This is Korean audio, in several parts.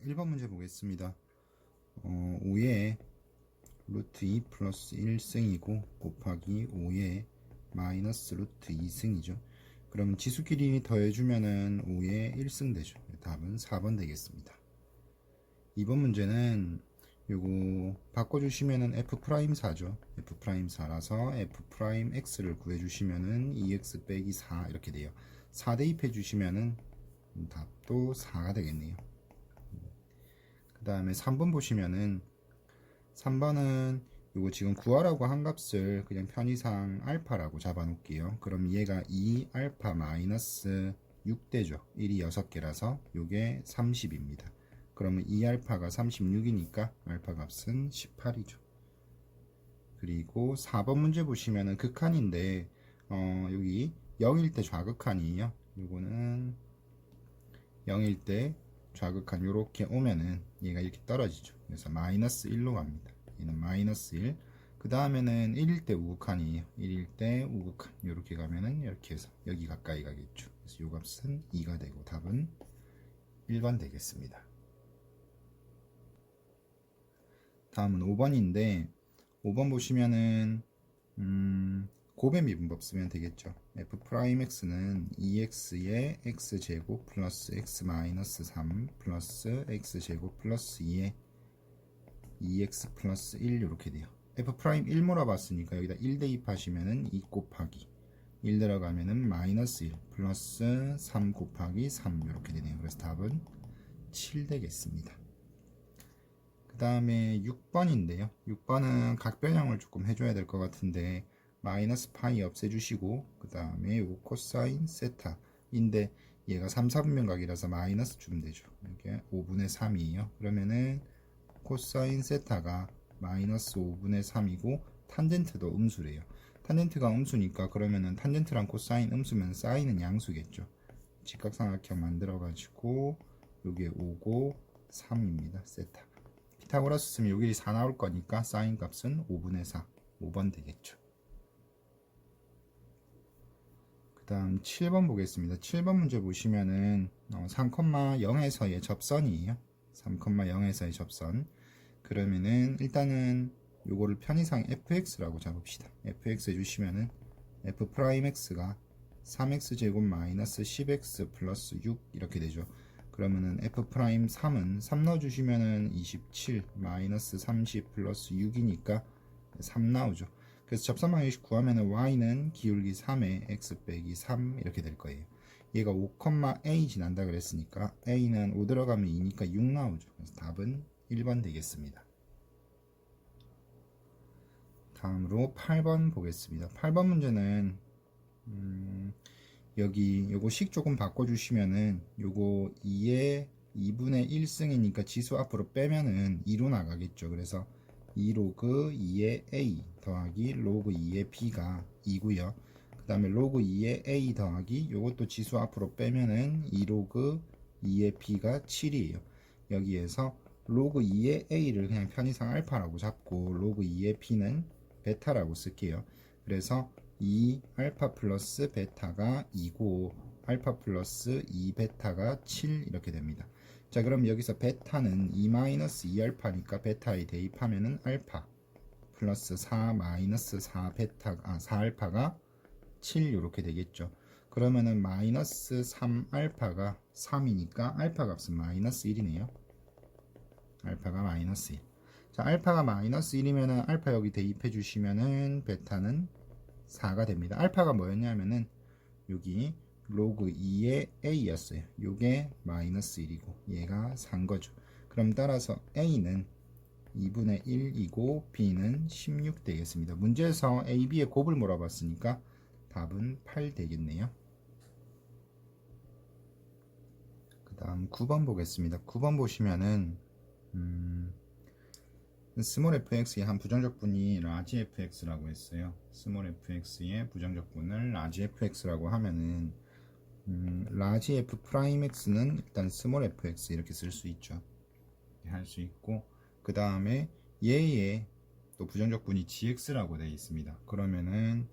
1번 문제 보겠습니다. 5의 루트 2 플러스 1승이고 곱하기 5의 마이너스 루트 2승이죠. 그럼 지수끼리 더해주면은 5의 1승 되죠. 답은 4번 되겠습니다. 2번 문제는 요거 바꿔주시면은 F'4죠. F'4라서 F'X를 구해주시면은 2X 빼기 4 이렇게 돼요. 4 대입해 주시면은 답도 4가 되겠네요. 그 다음에 3번 보시면은 3번은 요거 지금 구하라고 한 값을 그냥 편의상 알파라고 잡아 놓을게요. 그럼 얘가 2알파 마이너스 6대죠. 1이 6개라서 요게 30입니다. 그러면 2알파가 36이니까 알파 값은 18이죠. 그리고 4번 문제 보시면은 극한인데 여기 0일 때 좌극한이에요. 요거는 0일 때 좌극한 요렇게 오면은 얘가 이렇게 떨어지죠. 그래서 마이너스 1로 갑니다. 얘는 마이너스 1. 그 다음에는 1일 때 우극한이에요. 1일 때 우극한 요렇게 가면은 이렇게 해서 여기 가까이 가겠죠. 그래서 요 값은 2가 되고 답은 1번 되겠습니다. 다음은 5번인데 5번 보시면은 곱의 미분법 쓰면 되겠죠. F'X는 2x의 x제곱 플러스 x 마이너스 3 플러스 x제곱 플러스 2의 2x 플러스 1 이렇게 돼요. F'1 몰아봤으니까 여기다 1 대입하시면은 2 곱하기 1 들어가면은 마이너스 1 플러스 3 곱하기 3 이렇게 되네요. 그래서 답은 7 되겠습니다. 그 다음에 6번인데요. 6번은 각변형을 조금 해줘야 될 것 같은데 마이너스 파이 없애주시고 그 다음에 요거 코사인 세타인데 얘가 3, 4분면 각이라서 마이너스 주면 되죠. 이게 5분의 3이에요. 그러면은 코사인 세타가 마이너스 5분의 3이고 탄젠트도 음수래요. 탄젠트가 음수니까 그러면은 탄젠트랑 코사인 음수면 사인은 양수겠죠. 직각삼각형 만들어가지고 요게 5고 3입니다. 세타. 피타고라스 쓰면 여기 4 나올 거니까 사인 값은 5분의 4. 5번 되겠죠. 그 다음 7번 보겠습니다. 7번 문제 보시면은 3,0에서의 접선이에요. 3,0에서의 접선. 그러면은 일단은 요거를 편의상 fx라고 잡읍시다. fx 해주시면은 f'x가 3x제곱 마이너스 10x 플러스 6 이렇게 되죠. 그러면은 f'3은 3 넣어주시면은 27 마이너스 30 플러스 6이니까 3 나오죠. 그래서 접선 방정식 구하면은 y는 기울기 3에 x 빼기 3 이렇게 될 거예요. 얘가 5,a 지난다 그랬으니까 a는 5 들어가면 2니까 6 나오죠. 그래서 답은 1번 되겠습니다. 다음으로 8번 보겠습니다. 8번 문제는 여기 요거 식 조금 바꿔주시면은 요거 2의 2분의 1승이니까 지수 앞으로 빼면은 2로 나가겠죠. 그래서 2 로그 2의 a 더하기 로그 2의 b가 2고요. 그 다음에 로그 2의 a 더하기 요것도 지수 앞으로 빼면은 2 로그 2의 b가 7이에요. 여기에서 로그 2의 a를 그냥 편의상 알파라고 잡고 로그 2의 b는 베타라고 쓸게요. 그래서 2 알파 플러스 베타가 2고 알파 플러스 2 베타가 7 이렇게 됩니다. 자, 그럼 여기서 베타는 2 마이너스 2 알파니까 베타에 대입하면은 알파 플러스 4 마이너스 4 베타 4 알파가 7 이렇게 되겠죠. 그러면은 마이너스 3 알파가 3이니까 알파 값은 마이너스 1이네요. 알파가 마이너스 1. 자, 알파가 마이너스 1이면은 알파 여기 대입해 주시면은 베타는 4가 됩니다. 알파가 뭐였냐면은 여기 로그 2의 a였어요. 요게 마이너스 1이고 얘가 4인 거죠. 그럼 따라서 a는 2분의 1이고 b는 16 되겠습니다. 문제에서 a, b의 곱을 물어봤으니까 답은 8 되겠네요. 그 다음 9번 보겠습니다. 9번 보시면은 스몰 fx의 한 부정적분이 라지 fx라고 했어요. 스몰 fx의 부정적분을 라지 fx라고 하면은 라지 f'x는 일단 스몰 fx 이렇게 쓸 수 있죠. 할 수 있고 그 다음에 얘의 또 부정적분이 gx라고 되어 있습니다. 그러면은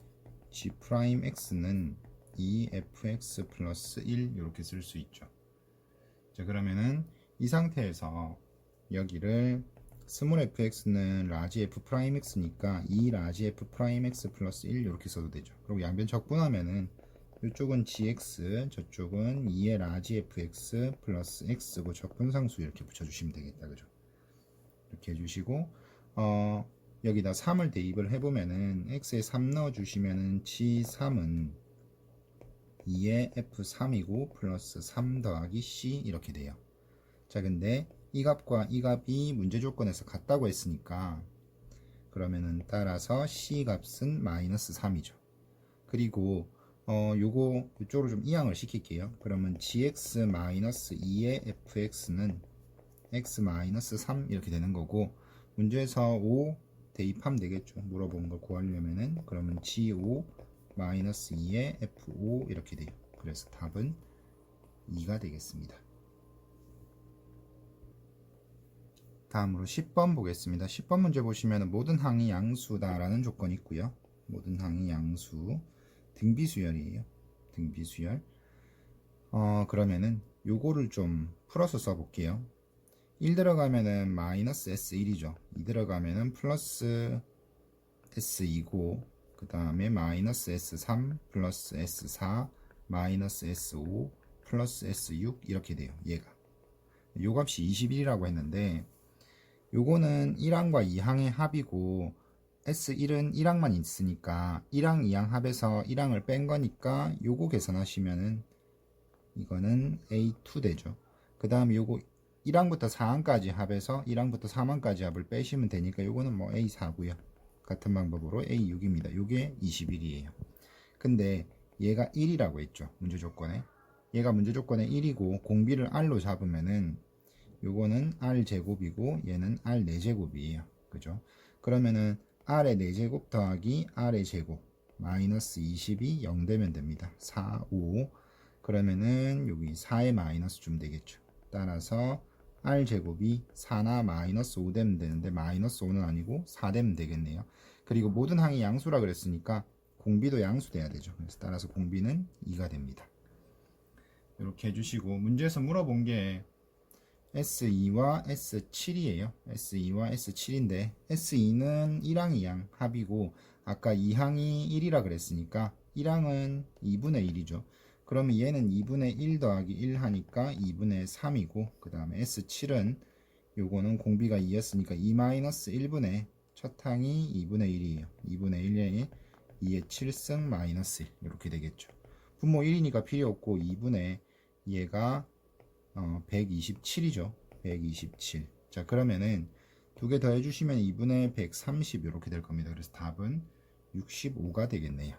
g'x는 2fx 플러스 1 이렇게 쓸 수 있죠. 자, 그러면은 이 상태에서 여기를 스몰 fx는 라지 f 프라임 x니까 2 라지 f 프라임 x 플러스 1 이렇게 써도 되죠. 그리고 양변 적분하면은 이쪽은 gx, 저쪽은 2의 라지 fx 플러스 x고 적분상수 이렇게 붙여주시면 되겠다. 그죠? 이렇게 해주시고 여기다 3을 대입을 해보면은 x에 3 넣어주시면은 g3은 2의 f3이고 플러스 3 더하기 c 이렇게 돼요. 자, 근데 이 값과 이 값이 문제 조건에서 같다고 했으니까 그러면은 따라서 c 값은 마이너스 3이죠. 그리고 요거 이쪽으로 좀 이항을 시킬게요. 그러면 gx 마이너스 2의 fx는 x 마이너스 3 이렇게 되는 거고, 문제에서 5 대입하면 되겠죠. 물어본 걸 구하려면은. 그러면 g5 마이너스 2의 f5 이렇게 돼요. 그래서 답은 2가 되겠습니다. 다음으로 10번 보겠습니다. 10번 문제 보시면 모든 항이 양수다 라는 조건이 있고요. 모든 항이 양수, 등비수열이에요. 등비수열. 그러면은 요거를 좀 풀어서 써볼게요. 1 들어가면은 마이너스 S1이죠. 2 들어가면은 플러스 S2고, 그 다음에 마이너스 S3 플러스 S4 마이너스 S5 플러스 S6 이렇게 돼요. 얘가 요 값이 21이라고 했는데 요거는 1항과 2항의 합이고 S1은 1항만 있으니까 1항 2항 합에서 1항을 뺀 거니까 요거 계산하시면은 이거는 A2 되죠. 그 다음에 요거 1항부터 4항까지 합해서 1항부터 3항까지 합을 빼시면 되니까 요거는 뭐 A4고요. 같은 방법으로 A6입니다. 요게 21이에요. 근데 얘가 1이라고 했죠. 문제 조건에. 얘가 문제 조건에 1이고 공비를 R로 잡으면은 요거는 R제곱이고 얘는 R4제곱이에요. 그죠? 그러면은 R의 4제곱 더하기 R의 제곱 마이너스 20이 0 되면 됩니다. 4, 5. 그러면은 여기 4의 마이너스 좀 되겠죠. 따라서 R제곱이 4나 마이너스 5 되면 되는데 마이너스 5는 아니고 4 되면 되겠네요. 그리고 모든 항이 양수라 그랬으니까 공비도 양수 돼야 되죠. 그래서 따라서 공비는 2가 됩니다. 이렇게 해주시고, 문제에서 물어본 게 S2와 S7이에요. S2와 S7인데 S2는 1항 2항 합이고 아까 2항이 1이라 그랬으니까 1항은 2분의 1이죠. 그러면 얘는 2분의 1 더하기 1 하니까 2분의 3이고, 그 다음에 S7은 요거는 공비가 2였으니까 2-1분의 첫 항이 2분의 1이에요. 2분의 1에 2의 7승 마이너스 1 이렇게 되겠죠. 분모 1이니까 필요 없고 2분의 얘가 127이죠. 127. 자, 그러면은 두 개 더 해주시면 2분의 130 이렇게 될 겁니다. 그래서 답은 65가 되겠네요.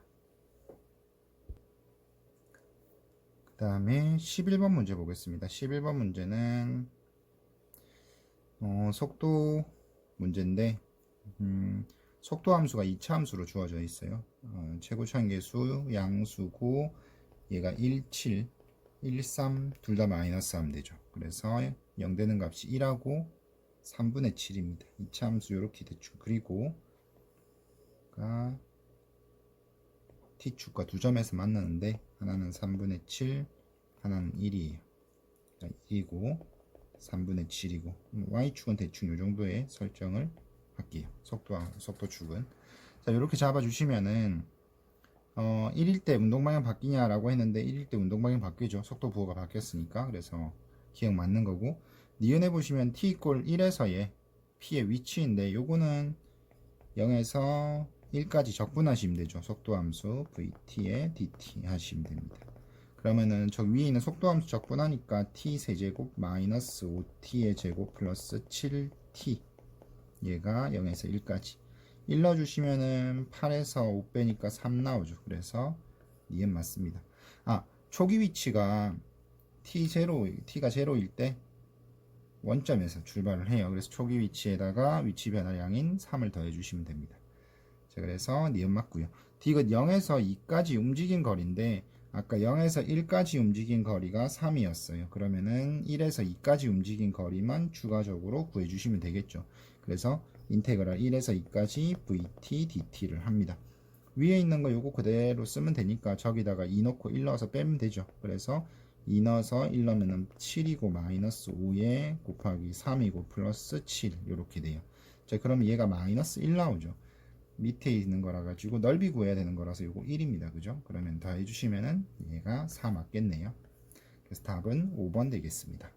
그 다음에 11번 문제 보겠습니다. 11번 문제는 속도 문제인데 속도 함수가 2차 함수로 주어져 있어요. 최고 차항계수 양수고 얘가 1, 7 1, 3 둘 다 마이너스 하면 되죠. 그래서 0 되는 값이 1하고 3분의 7입니다. 2차 함수 이렇게 대충 그리고 T축과 두 점에서 만나는데 하나는 3분의 7 하나는 1이에요. 1이고 3분의 7이고 Y축은 대충 이 정도의 설정을 할게요. 속도축은. 자, 이렇게 잡아주시면은 1일 때 운동방향 바뀌냐라고 했는데 1일 때 운동방향 바뀌죠. 속도 부호가 바뀌었으니까. 그래서 기억 맞는 거고, 니은에 보시면 t 이퀄 1에서의 p의 위치인데 요거는 0에서 1까지 적분하시면 되죠. 속도함수 vt에 dt 하시면 됩니다. 그러면은 저 위에 있는 속도함수 적분하니까 t 세제곱 마이너스 5t의 제곱 플러스 7t 얘가 0에서 1까지 1 넣어주시면은 8에서 5 빼니까 3 나오죠. 그래서 니은 맞습니다. 초기 위치가 t가 0일 때 원점에서 출발을 해요. 그래서 초기 위치에다가 위치 변화량인 3을 더해 주시면 됩니다. 자, 그래서 니은 맞고요. 디귿 0에서 2까지 움직인 거리인데 아까 0에서 1까지 움직인 거리가 3이었어요. 그러면은 1에서 2까지 움직인 거리만 추가적으로 구해 주시면 되겠죠. 그래서 인테그랄 1에서 2까지 vt dt를 합니다. 위에 있는 거 요거 그대로 쓰면 되니까 저기다가 2 넣고 1 넣어서 빼면 되죠. 그래서 2 넣어서 1 넣으면 7이고 마이너스 5에 곱하기 3이고 플러스 7 이렇게 돼요. 자, 그러면 얘가 마이너스 1 나오죠. 밑에 있는 거라 가지고 넓이 구해야 되는 거라서 이거 1입니다. 그죠? 그러면 더해 주시면은 얘가 4 맞겠네요. 그래서 답은 5번 되겠습니다.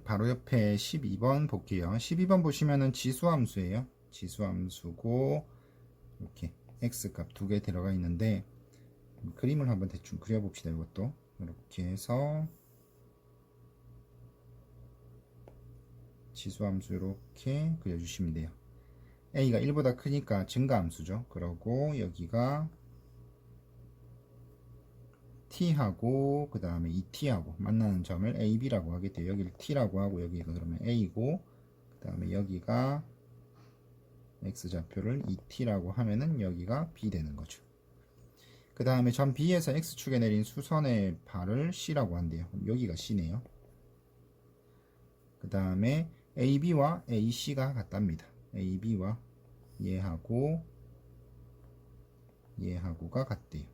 바로 옆에 12번 볼게요. 12번 보시면은 지수함수예요. 지수함수고 이렇게 x값 두 개 들어가 있는데 그림을 한번 대충 그려봅시다. 이것도 이렇게 해서 지수함수 이렇게 그려주시면 돼요. a가 1보다 크니까 증가함수죠. 그러고 여기가 t하고 그 다음에 2t하고 만나는 점을 ab라고 하게 돼요. 여기를 t라고 하고 여기가 그러면 a고 그 다음에 여기가 x좌표를 2t라고 하면은 여기가 b 되는 거죠. 그 다음에 점 B에서 X축에 내린 수선의 발을 C라고 한대요. 그럼 여기가 C네요. 그 다음에 AB와 AC가 같답니다. AB와 얘하고가 같대요.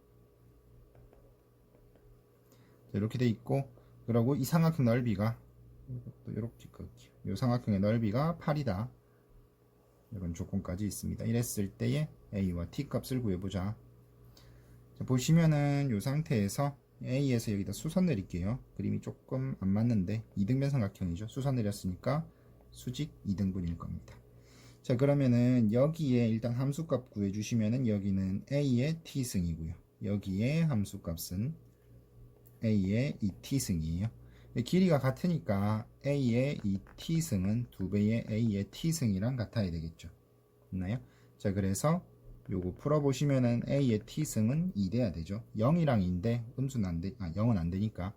이렇게 돼 있고, 그리고 이 삼각형 넓이가 이렇게 이 삼각형의 넓이가 8이다. 이런 조건까지 있습니다. 이랬을 때의 A와 T 값을 구해보자. 자, 보시면은 이 상태에서 A에서 여기다 수선 내릴게요. 그림이 조금 안 맞는데 이등변 삼각형이죠. 수선 내렸으니까 수직 2등분일 겁니다. 자, 그러면은 여기에 일단 함수값 구해주시면은 여기는 A의 T승이고요. 여기에 함수값은 A의 2T승이에요. 길이가 같으니까 A의 2T승은 2배의 A의 T승이랑 같아야 되겠죠. 있나요? 자, 그래서 요거 풀어보시면은 A의 T승은 2 돼야 되죠. 0이랑 2인데 음수는 안 돼, 0은 안 되니까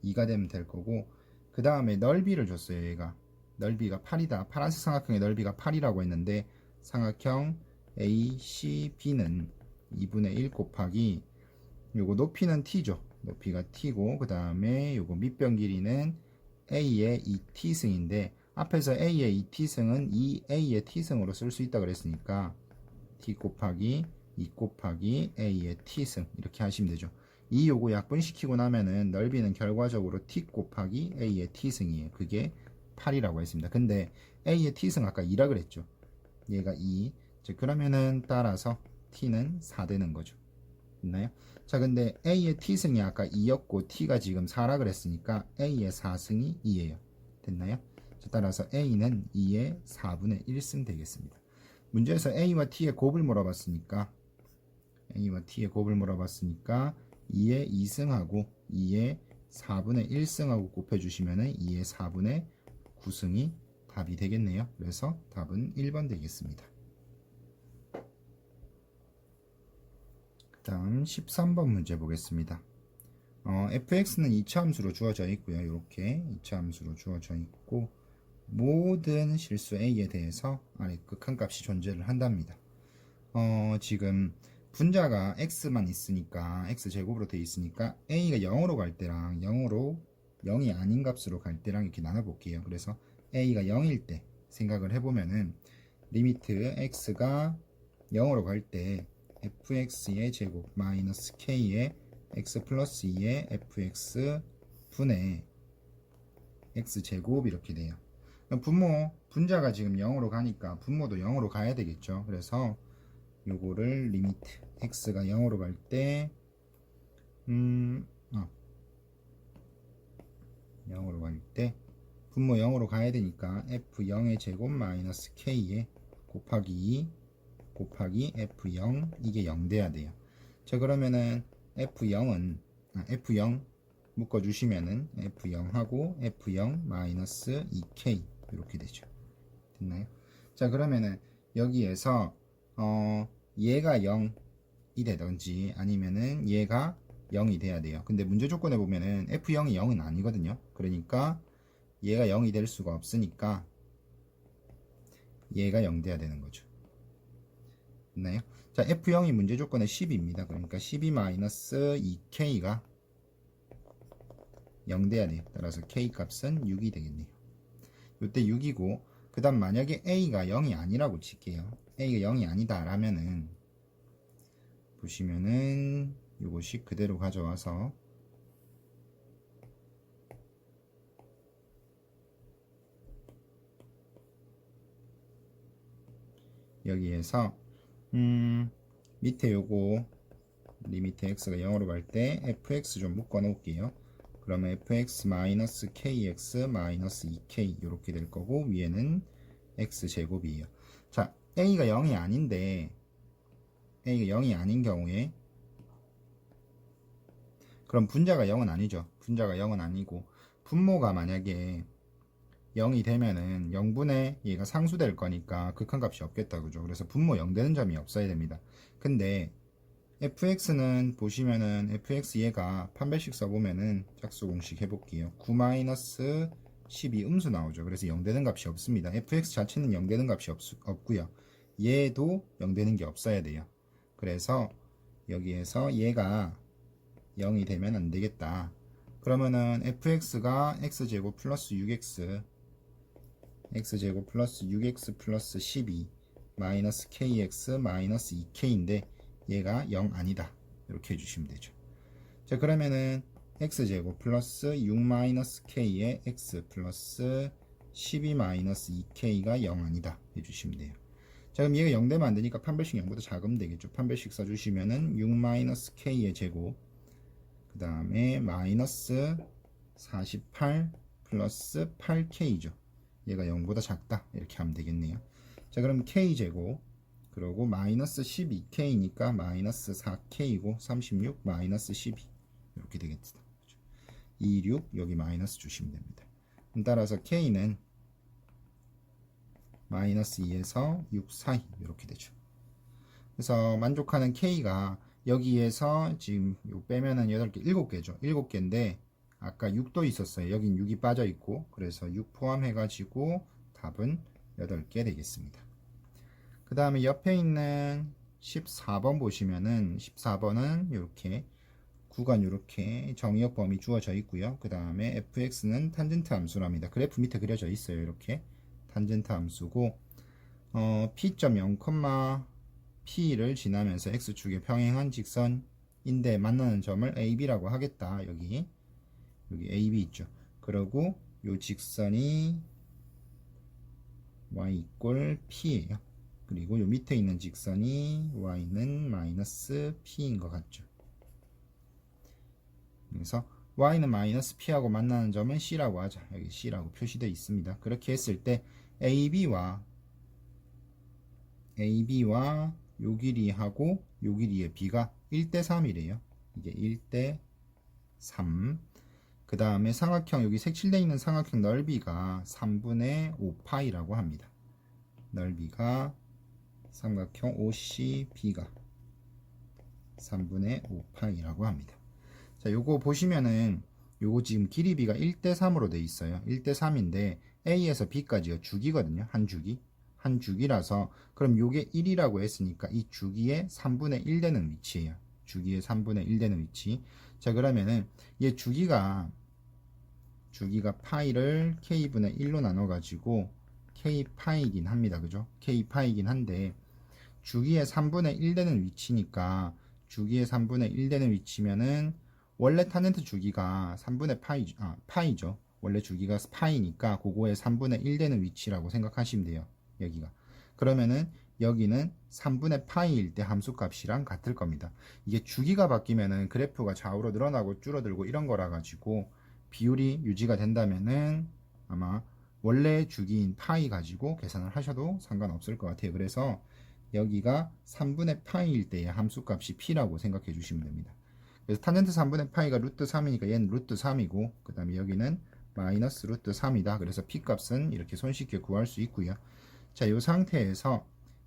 2가 되면 될 거고, 그 다음에 넓이를 줬어요. 얘가 넓이가 8이다. 파란색 삼각형의 넓이가 8이라고 했는데 삼각형 ACB는 2분의 1 곱하기 요거 높이는 T죠. 높이가 T고 그 다음에 요거 밑변 길이는 A의 2T승인데 앞에서 A의 2T승은 2A의 T승으로 쓸 수 있다 그랬으니까 T 곱하기 2 곱하기 A의 T승 이렇게 하시면 되죠. 이 요거 약분시키고 나면은 넓이는 결과적으로 T 곱하기 A의 T승이에요. 그게 8이라고 했습니다. 근데 A의 T승 아까 2라 그랬죠. 얘가 2. 자, 그러면은 따라서 T는 4 되는 거죠. 있나요? 자, 근데 A의 T승이 아까 2였고 T가 지금 4라 그랬으니까 A의 4승이 2예요. 됐나요? 자, 따라서 A는 2의 4분의 1승 되겠습니다. 문제에서 A와 T의 곱을 물어봤으니까 2의 2승하고 2의 4분의 1승하고 곱해주시면 2의 4분의 9승이 답이 되겠네요. 그래서 답은 1번 되겠습니다. 다음 13번 문제 보겠습니다. fx는 2차 함수로 주어져 있고요. 이렇게 2차 함수로 주어져 있고 모든 실수 a에 대해서 아래 극한값이 존재를 한답니다. 지금 분자가 x만 있으니까 x제곱으로 되어 있으니까 a가 0으로 갈 때랑 0이 아닌 값으로 갈 때랑 이렇게 나눠볼게요. 그래서 a가 0일 때 생각을 해보면은 리미트 x가 0으로 갈 때 fx의 제곱 마이너스 k의 x 플러스 2의 fx 분의 x제곱 이렇게 돼요. 분자가 지금 0으로 가니까 분모도 0으로 가야 되겠죠. 그래서 요거를 리미트 x가 0으로 갈 때 0으로 갈 때 분모 0으로 가야 되니까 f0의 제곱 마이너스 k의 곱하기 2 곱하기 f0 이게 0 돼야 돼요. 자, 그러면은 f0 묶어주시면은 f0하고 f0 마이너스 2k 이렇게 되죠. 됐나요? 자, 그러면은 여기에서 얘가 0이 되든지 아니면은 얘가 0이 돼야 돼요. 근데 문제 조건에 보면은 f0이 0은 아니거든요. 그러니까 얘가 0이 될 수가 없으니까 얘가 0 돼야 되는 거죠. 됐나요? 자, f0이 문제 조건에 10입니다. 그러니까 12-2k가 0 돼야 돼요. 따라서 k 값은 6이 되겠네요. 이때 6이고 그 다음 만약에 a가 0이 아니라고 칠게요. a가 0이 아니다 라면은 보시면은 요것이 그대로 가져와서 여기에서 밑에 요거 리미트 x가 0으로 갈 때 fx 좀 묶어 놓을게요. 그러면 fx 마이너스 kx 마이너스 2k 이렇게 될 거고 위에는 x제곱이에요. 자, a가 0이 아닌데 a가 0이 아닌 경우에 그럼 분자가 0은 아니죠. 분자가 0은 아니고 분모가 만약에 0이 되면은 0분의 얘가 상수될 거니까 극한값이 없겠다 그죠. 그래서 분모 0 되는 점이 없어야 됩니다. 근데 fx는 보시면은 fx 얘가 판별식 써보면은 짝수 공식 해볼게요. 9-12 음수 나오죠. 그래서 0 되는 값이 없습니다. fx 자체는 0 되는 값이 없고요. 얘도 0 되는 게 없어야 돼요. 그래서 여기에서 얘가 0이 되면 안 되겠다. 그러면은 fx가 x제곱 플러스 6x x제곱 플러스 6x 플러스 12 마이너스 kx 마이너스 2k인데 얘가 0 아니다. 이렇게 해주시면 되죠. 자, 그러면은 x제곱 플러스 6 마이너스 k에 x 플러스 12 마이너스 2k가 0 아니다. 해주시면 돼요. 자, 그럼 얘가 0 되면 안 되니까 판별식 0보다 작으면 되겠죠. 판별식 써주시면은 6 마이너스 k의 제곱 그 다음에 마이너스 48 플러스 8k죠. 얘가 0보다 작다. 이렇게 하면 되겠네요. 자, 그럼 k제곱 그리고 마이너스 12k니까 마이너스 4k이고 36 마이너스 12 이렇게 되겠다. 26 여기 마이너스 주시면 됩니다. 따라서 k는 마이너스 2에서 6 사이 이렇게 되죠. 그래서 만족하는 k가 여기에서 지금 요 빼면은 8개, 7개죠. 7개인데 아까 6도 있었어요. 여긴 6이 빠져 있고 그래서 6 포함해 가지고 답은 8개 되겠습니다. 그 다음에 옆에 있는 14번 보시면은 14번은 이렇게 구간 이렇게 정의역 범위 주어져 있고요. 그 다음에 fx는 탄젠트 함수랍니다. 그래프 밑에 그려져 있어요. 이렇게 탄젠트 함수고 p.0, p를 지나면서 x축에 평행한 직선인데 만나는 점을 ab라고 하겠다. 여기 ab 있죠. 그리고 요 직선이 y 이꼴 p예요. 그리고 요 밑에 있는 직선이 y는 마이너스 p인 것 같죠. 그래서 y는 마이너스 p하고 만나는 점은 c라고 하자. 여기 c라고 표시되어 있습니다. 그렇게 했을 때 ab와 요 길이하고 요 길이의 b가 1대3이래요. 이게 1대3. 그 다음에 삼각형 여기 색칠되어 있는 삼각형 넓이가 3분의 5파이라고 합니다. 넓이가 삼각형 OCB가 3분의 5파이라고 합니다. 자, 요거 보시면은 요거 지금 길이 b가 1대3으로 돼 있어요. 1대3인데 A에서 B까지가 주기거든요. 한 주기라서 그럼 요게 1이라고 했으니까 이 주기의 3분의 1 되는 위치예요. 주기의 3분의 1 되는 위치. 자, 그러면은 얘 주기가 파이를 k분의 1로 나눠 가지고 k 파이긴 합니다. 그죠? k 파이긴 한데 주기의 3분의 1 되는 위치니까 주기의 3분의 1 되는 위치면은 원래 탄젠트 주기가 3분의 파이죠. 원래 주기가 파이니까 그거의 3분의 1 되는 위치라고 생각하시면 돼요. 여기가. 그러면은 여기는 3분의 파이일 때 함수값이랑 같을 겁니다. 이게 주기가 바뀌면은 그래프가 좌우로 늘어나고 줄어들고 이런 거라 가지고 비율이 유지가 된다면은 아마 원래 주기인 파이 가지고 계산을 하셔도 상관없을 것 같아요. 그래서 여기가 3분의 파이일 때의 함수값이 p라고 생각해 주시면 됩니다. 그래서 탄젠트 3분의 파이가 루트 3이니까 얘는 루트 3이고 그 다음에 여기는 마이너스 루트 3이다. 그래서 p 값은 이렇게 손쉽게 구할 수 있고요. 자, 이 상태에서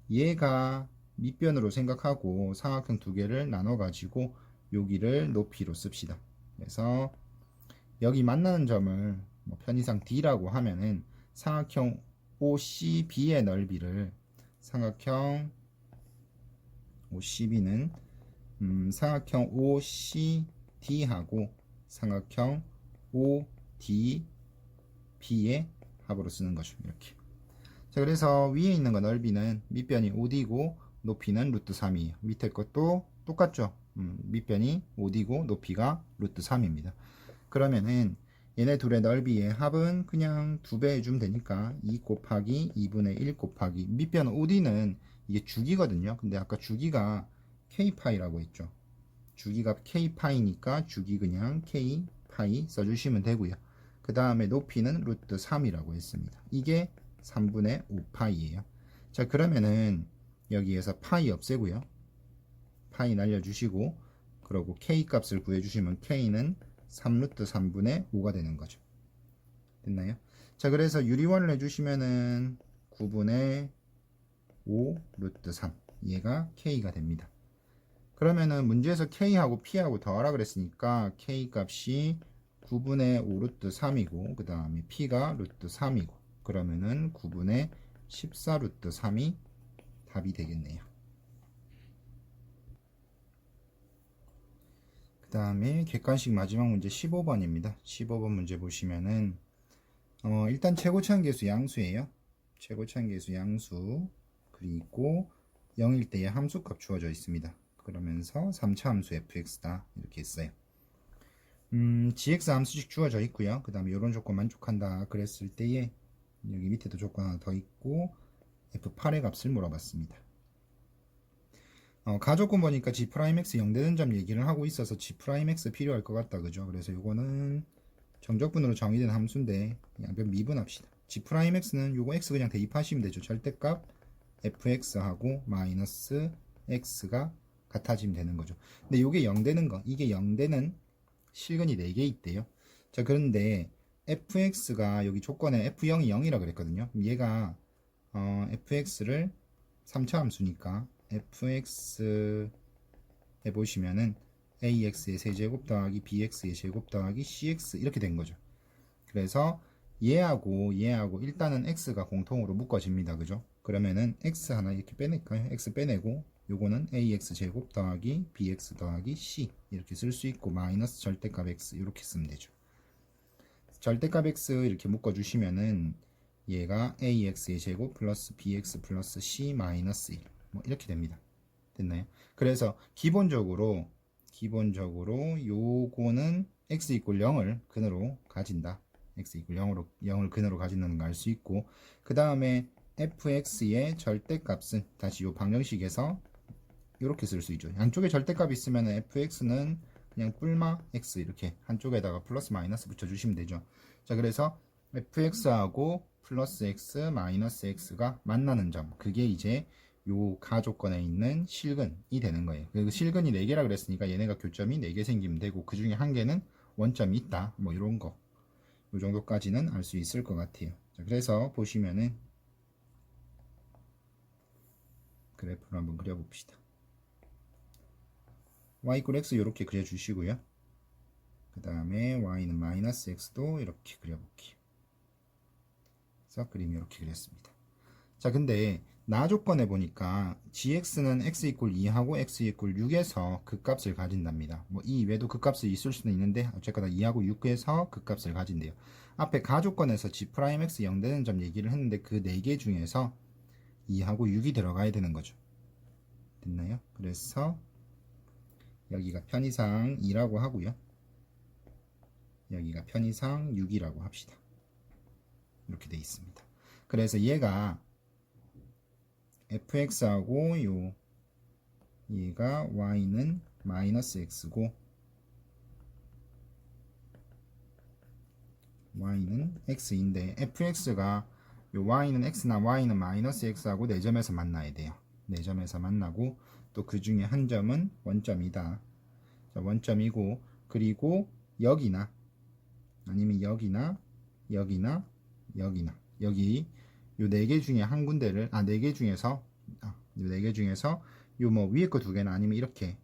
얘가 밑변으로 생각하고 삼각형 두 개를 나눠 가지고 여기를 높이로 씁시다. 그래서 여기 만나는 점을 뭐 편의상 D라고 하면은 삼각형 OCB의 넓이를 삼각형 OCB는 삼각형 OCD하고 삼각형 ODB의 합으로 쓰는 거죠. 이렇게. 자, 그래서 위에 있는 거 넓이는 밑변이 5D고 높이는 루트 3이에요. 밑에 것도 똑같죠. 밑변이 5D고 높이가 루트 3입니다. 그러면은 얘네 둘의 넓이의 합은 그냥 2배 해주면 되니까 2 곱하기 2분의 1 곱하기 밑변 5D는 이게 주기거든요. 근데 아까 주기가 K파이라고 했죠. 주기가 K파이니까 주기 그냥 K파이 써주시면 되고요. 그 다음에 높이는 루트 3이라고 했습니다. 이게 3분의 5파이예요. 자, 그러면은 여기에서 파이 없애고요. 파이 날려주시고 그러고 K 값을 구해주시면 K는 3루트 3분의 5가 되는 거죠. 됐나요? 자, 그래서 유리원을 해주시면은 9분의 5 루트 3 얘가 K가 됩니다. 그러면은 문제에서 K하고 P하고 더하라 그랬으니까 K 값이 9분의 5 루트 3이고 그 다음에 P가 루트 3이고 그러면은 9분의 14 루트 3이 답이 되겠네요. 그 다음에 객관식 마지막 문제 15번입니다. 15번 문제 보시면은 일단 최고차항계수 양수예요. 최고차항계수 양수 그리고 0일 때의 함수값 주어져 있습니다. 그러면서 3차 함수 fx다 이렇게 했어요. gx 함수식 주어져 있고요. 그 다음에 이런 조건 만족한다 그랬을 때에 여기 밑에도 조건 하나 더 있고 f8의 값을 물어봤습니다. 가조건 보니까 g'x 0되는 점 얘기를 하고 있어서 g'x 필요할 것 같다 그죠? 그래서 요거는 정적분으로 정의된 함수인데 양변 미분합시다. g'x는 요거 x 그냥 대입하시면 되죠. 절대값 fx하고 마이너스 x가 같아지면 되는 거죠. 근데 요게 0되는 거, 이게 0되는 실근이 4개 있대요. 자, 그런데 fx가 여기 조건에 f0이 0이라 그랬거든요. 얘가 fx를 3차 함수니까 fx 해보시면은 ax의 세제곱 더하기 bx의 제곱 더하기 cx 이렇게 된 거죠. 그래서 얘하고 일단은 x가 공통으로 묶어집니다. 그죠? 그러면은 x 하나 이렇게 빼낼까요? x 빼내고 요거는 ax 제곱 더하기 bx 더하기 c 이렇게 쓸 수 있고 마이너스 절대값 x 이렇게 쓰면 되죠. 절대값 x 이렇게 묶어주시면은 얘가 ax의 제곱 플러스 bx 플러스 c 마이너스 1 뭐 이렇게 됩니다. 됐나요? 그래서 기본적으로 요거는 x 이퀄 0을 근으로 가진다. x 이퀄 0을 근으로 가진다는 걸 알 수 있고 그 다음에 fx의 절대값은 다시 요 방정식에서 이렇게 쓸 수 있죠. 양쪽에 절대값이 있으면 fx는 그냥 뿔마 x 이렇게 한쪽에다가 플러스 마이너스 붙여주시면 되죠. 자, 그래서 fx하고 플러스 x 마이너스 x가 만나는 점 그게 이제 요 가조건에 있는 실근이 되는 거예요. 그리고 실근이 4개라 그랬으니까 얘네가 교점이 4개 생기면 되고 그 중에 한 개는 원점이 있다. 뭐 이런 거. 요 정도까지는 알 수 있을 것 같아요. 자, 그래서 보시면은 그래프를 한번 그려봅시다. y 이퀄 x 이렇게 그려주시고요. 그 다음에 y는 마이너스 x도 이렇게 그려볼게요. 그래서 그림이 이렇게 그렸습니다. 자, 근데 나 조건에 보니까 gx는 x 이퀄 2하고 x 이퀄 6에서 극값을 가진답니다. 뭐 이 이외에도 극값이 있을 수는 있는데 어쨌거나 2하고 6에서 극값을 가진대요. 앞에 가조건에서 g'x 0되는 점 얘기를 했는데 그 4개 중에서 2하고 6이 들어가야 되는 거죠. 됐나요? 그래서 여기가 편의상 2라고 하고요. 여기가 편의상 6이라고 합시다. 이렇게 돼 있습니다. 그래서 얘가 fx하고 얘가 y는 마이너스 x고 y는 x인데 fx가 y는 x나 y는 마이너스 x하고 4점에서 만나야 돼요. 4점에서 만나고 또 그 중에 한 점은 원점이다. 자, 원점이고 그리고 여기나 아니면 여기나 여기 요 4개 중에 한 군데를 4개 중에서 요 4개 중에서 요 뭐 위에 거 2개나 아니면 이렇게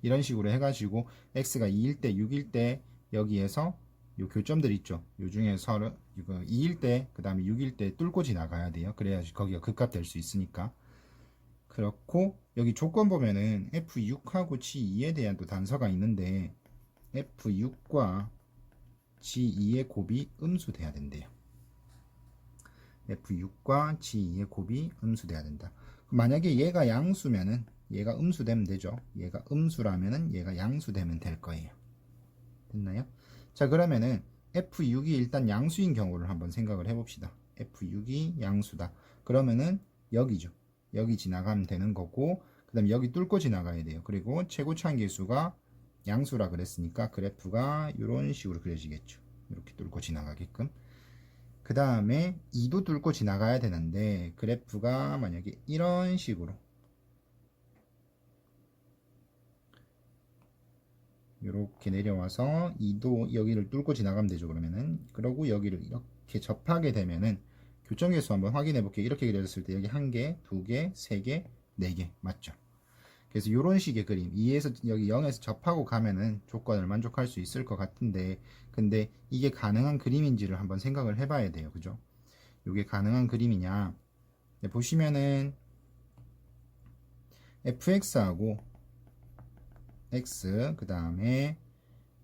이런 식으로 해가지고 x가 2일 때 6일 때 여기에서 요 교점들 있죠. 요 중에서 이거 2일 때 그 다음에 6일 때 뚫고 지나가야 돼요. 그래야지 거기가 극값 될 수 있으니까. 그렇고 여기 조건 보면은 F6하고 G2에 대한 또 단서가 있는데 F6과 G2의 곱이 음수돼야 된대요. F6과 G2의 곱이 음수돼야 된다. 만약에 얘가 양수면은 얘가 음수되면 되죠. 얘가 음수라면은 얘가 양수되면 될 거예요. 됐나요? 자, 그러면은 F6이 일단 양수인 경우를 한번 생각을 해봅시다. F6이 양수다. 그러면은 여기죠. 여기 지나가면 되는 거고, 그 다음에 여기 뚫고 지나가야 돼요. 그리고 최고차항계수가 양수라 그랬으니까 그래프가 이런 식으로 그려지겠죠. 이렇게 뚫고 지나가게끔. 그 다음에 2도 뚫고 지나가야 되는데 그래프가 만약에 이런 식으로 이렇게 내려와서 2도 여기를 뚫고 지나가면 되죠. 그러면은 그러고 여기를 이렇게 접하게 되면은 교점계수 한번 확인해 볼게요. 이렇게 그려졌을 때 여기 1개, 2개, 3개, 4개 맞죠? 그래서 이런 식의 그림 2에서 여기 0에서 접하고 가면은 조건을 만족할 수 있을 것 같은데, 근데 이게 가능한 그림인지를 한번 생각을 해봐야 돼요. 그죠? 이게 가능한 그림이냐. 네, 보시면은 fx하고 x, 그 다음에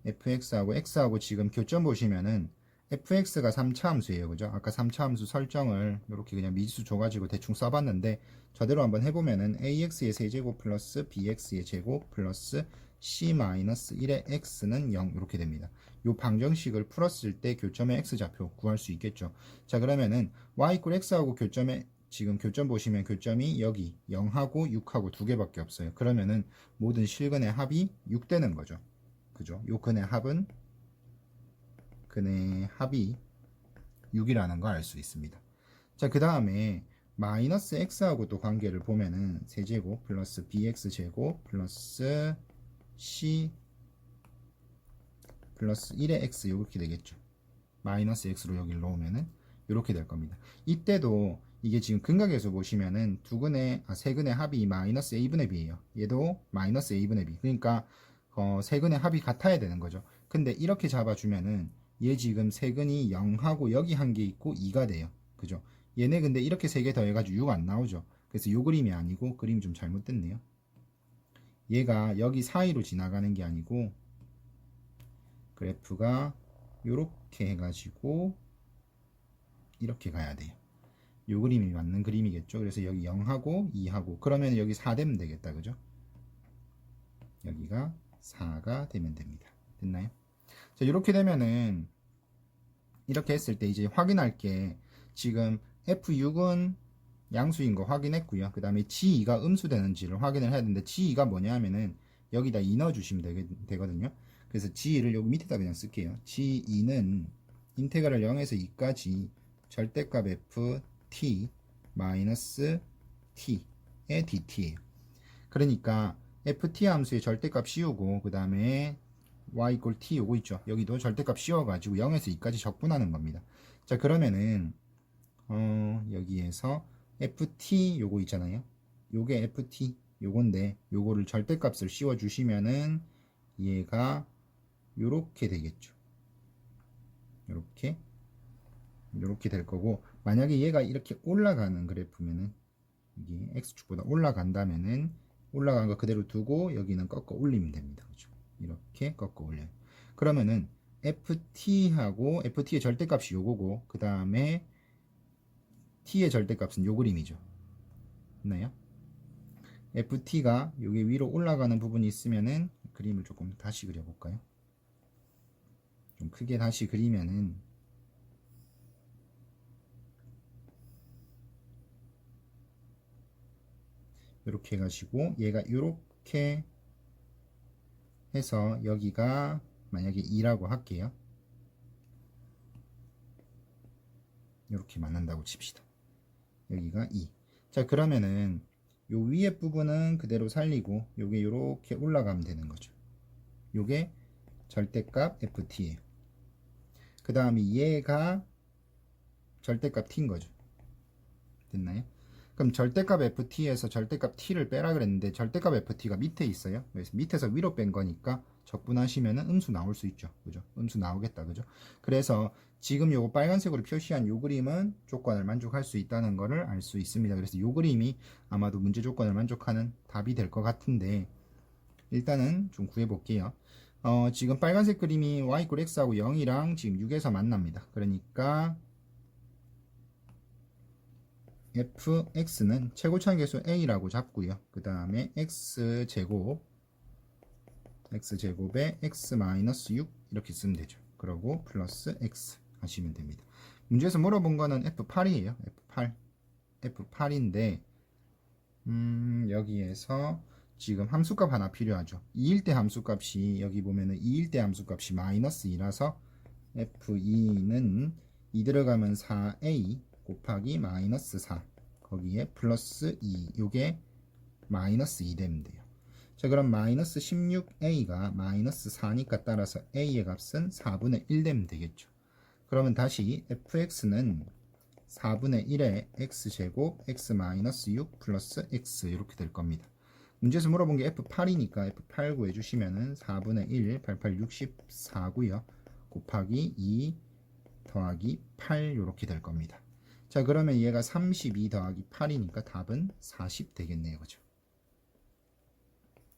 fx하고 x하고 지금 교점 보시면은 fx가 3차 함수예요. 그죠? 아까 3차 함수 설정을 이렇게 그냥 미지수 줘가지고 대충 써봤는데, 저대로 한번 해보면은 ax의 세제곱 플러스 bx의 제곱 플러스 c-1의 x는 0 이렇게 됩니다. 요 방정식을 풀었을 때 교점의 x좌표 구할 수 있겠죠. 자, 그러면은 y = x하고 교점의 지금 교점 보시면 교점이 여기 0하고 6하고 두 개밖에 없어요. 그러면은 모든 실근의 합이 6 되는 거죠. 그죠? 요 근의 합이 6이라는 걸 알 수 있습니다. 자, 그 다음에 마이너스 x하고 또 관계를 보면은 세제곱 플러스 bx제곱 플러스 c 플러스 1의 x 이렇게 되겠죠. 마이너스 x로 여기를 놓으면은 이렇게 될 겁니다. 이때도 이게 지금 근각에서 보시면은 세 근의 합이 마이너스 a분의 b예요. 얘도 마이너스 a분의 b. 그러니까 세 근의 합이 같아야 되는 거죠. 근데 이렇게 잡아주면은 얘 지금 세 근이 0하고 여기 한 개 있고 2가 돼요. 그죠? 얘네 근데 이렇게 세 개 더해가지고 6 안 나오죠. 그래서 요 그림이 아니고 그림이 좀 잘못됐네요. 얘가 여기 사이로 지나가는 게 아니고 그래프가 요렇게 해가지고 이렇게 가야 돼요. 요 그림이 맞는 그림이겠죠. 그래서 여기 0하고 2하고 그러면 여기 4 되면 되겠다. 그죠? 여기가 4가 되면 됩니다. 됐나요? 자, 이렇게 되면은 이렇게 했을 때 이제 확인할 게 지금 F6은 양수인 거 확인했고요. 그 다음에 G2가 음수되는지를 확인을 해야 되는데 G2가 뭐냐 하면은 여기다 2 넣어주시면 되거든요. 그래서 G2를 여기 밑에다 그냥 쓸게요. G2는 인테그랄 0에서 2까지 절대값 ft 마이너스 t의 dt예요. 그러니까 ft 함수의 절대값 씌우고 그 다음에 y = t 요거 있죠. 여기도 절대값 씌워가지고 0에서 2까지 적분하는 겁니다. 자, 그러면은 여기에서 ft 요거 있잖아요. 요게 ft 요건데 요거를 절대값을 씌워 주시면은 얘가 요렇게 되겠죠. 요렇게 될 거고, 만약에 얘가 이렇게 올라가는 그래프면은 이게 x축보다 올라간다면은 올라간 거 그대로 두고 여기는 꺾어 올리면 됩니다. 그죠? 이렇게 꺾어 올려요. 그러면은 ft하고 ft의 절대값이 요거고 그 다음에 t의 절대값은 요 그림이죠. 있나요? ft가 여기 위로 올라가는 부분이 있으면은 그림을 조금 다시 그려볼까요? 좀 크게 다시 그리면은 이렇게 해가지고 얘가 이렇게 해서 여기가 만약에 2라고 할게요. 이렇게 만난다고 칩시다. 여기가 2. 자, 그러면은 요 위에 부분은 그대로 살리고 요게 이렇게 올라가면 되는 거죠. 요게 절대값 ft예요. 그 다음에 얘가 절대값 t인 거죠. 됐나요? 그럼 절대값 ft에서 절대값 t를 빼라 그랬는데 절대값 ft가 밑에 있어요. 그래서 밑에서 위로 뺀 거니까 적분하시면 음수 나올 수 있죠. 그죠? 음수 나오겠다. 그죠? 그래서 지금 요거 빨간색으로 표시한 요 그림은 조건을 만족할 수 있다는 거를 알 수 있습니다. 그래서 요 그림이 아마도 문제 조건을 만족하는 답이 될 것 같은데, 일단은 좀 구해 볼게요. 지금 빨간색 그림이 y = x하고 0이랑 지금 6에서 만납니다. 그러니까 fx는 최고차항 계수 a라고 잡고요. 그 다음에 x제곱에 x-6 이렇게 쓰면 되죠. 그러고 플러스 x 하시면 됩니다. 문제에서 물어본 거는 F8이에요. F8인데 여기에서 지금 함수값 하나 필요하죠. 2일 때 함수값이 여기 보면은 2일 때 함수값이 마이너스 2라서 F2는 2 들어가면 4A 곱하기 마이너스 4 거기에 플러스 2 요게 마이너스 2 되면 돼요. 자, 그럼 마이너스 16A가 마이너스 4니까 따라서 A의 값은 4분의 1 되면 되겠죠. 그러면 다시 fx는 4분의 1에 x제곱 x-6 플러스 x 이렇게 될 겁니다. 문제에서 물어본 게 f8이니까 f8 구해주시면은 4분의 1, 88, 64고요. 곱하기 2 더하기 8 이렇게 될 겁니다. 자, 그러면 얘가 32 더하기 8이니까 답은 40 되겠네요. 그죠?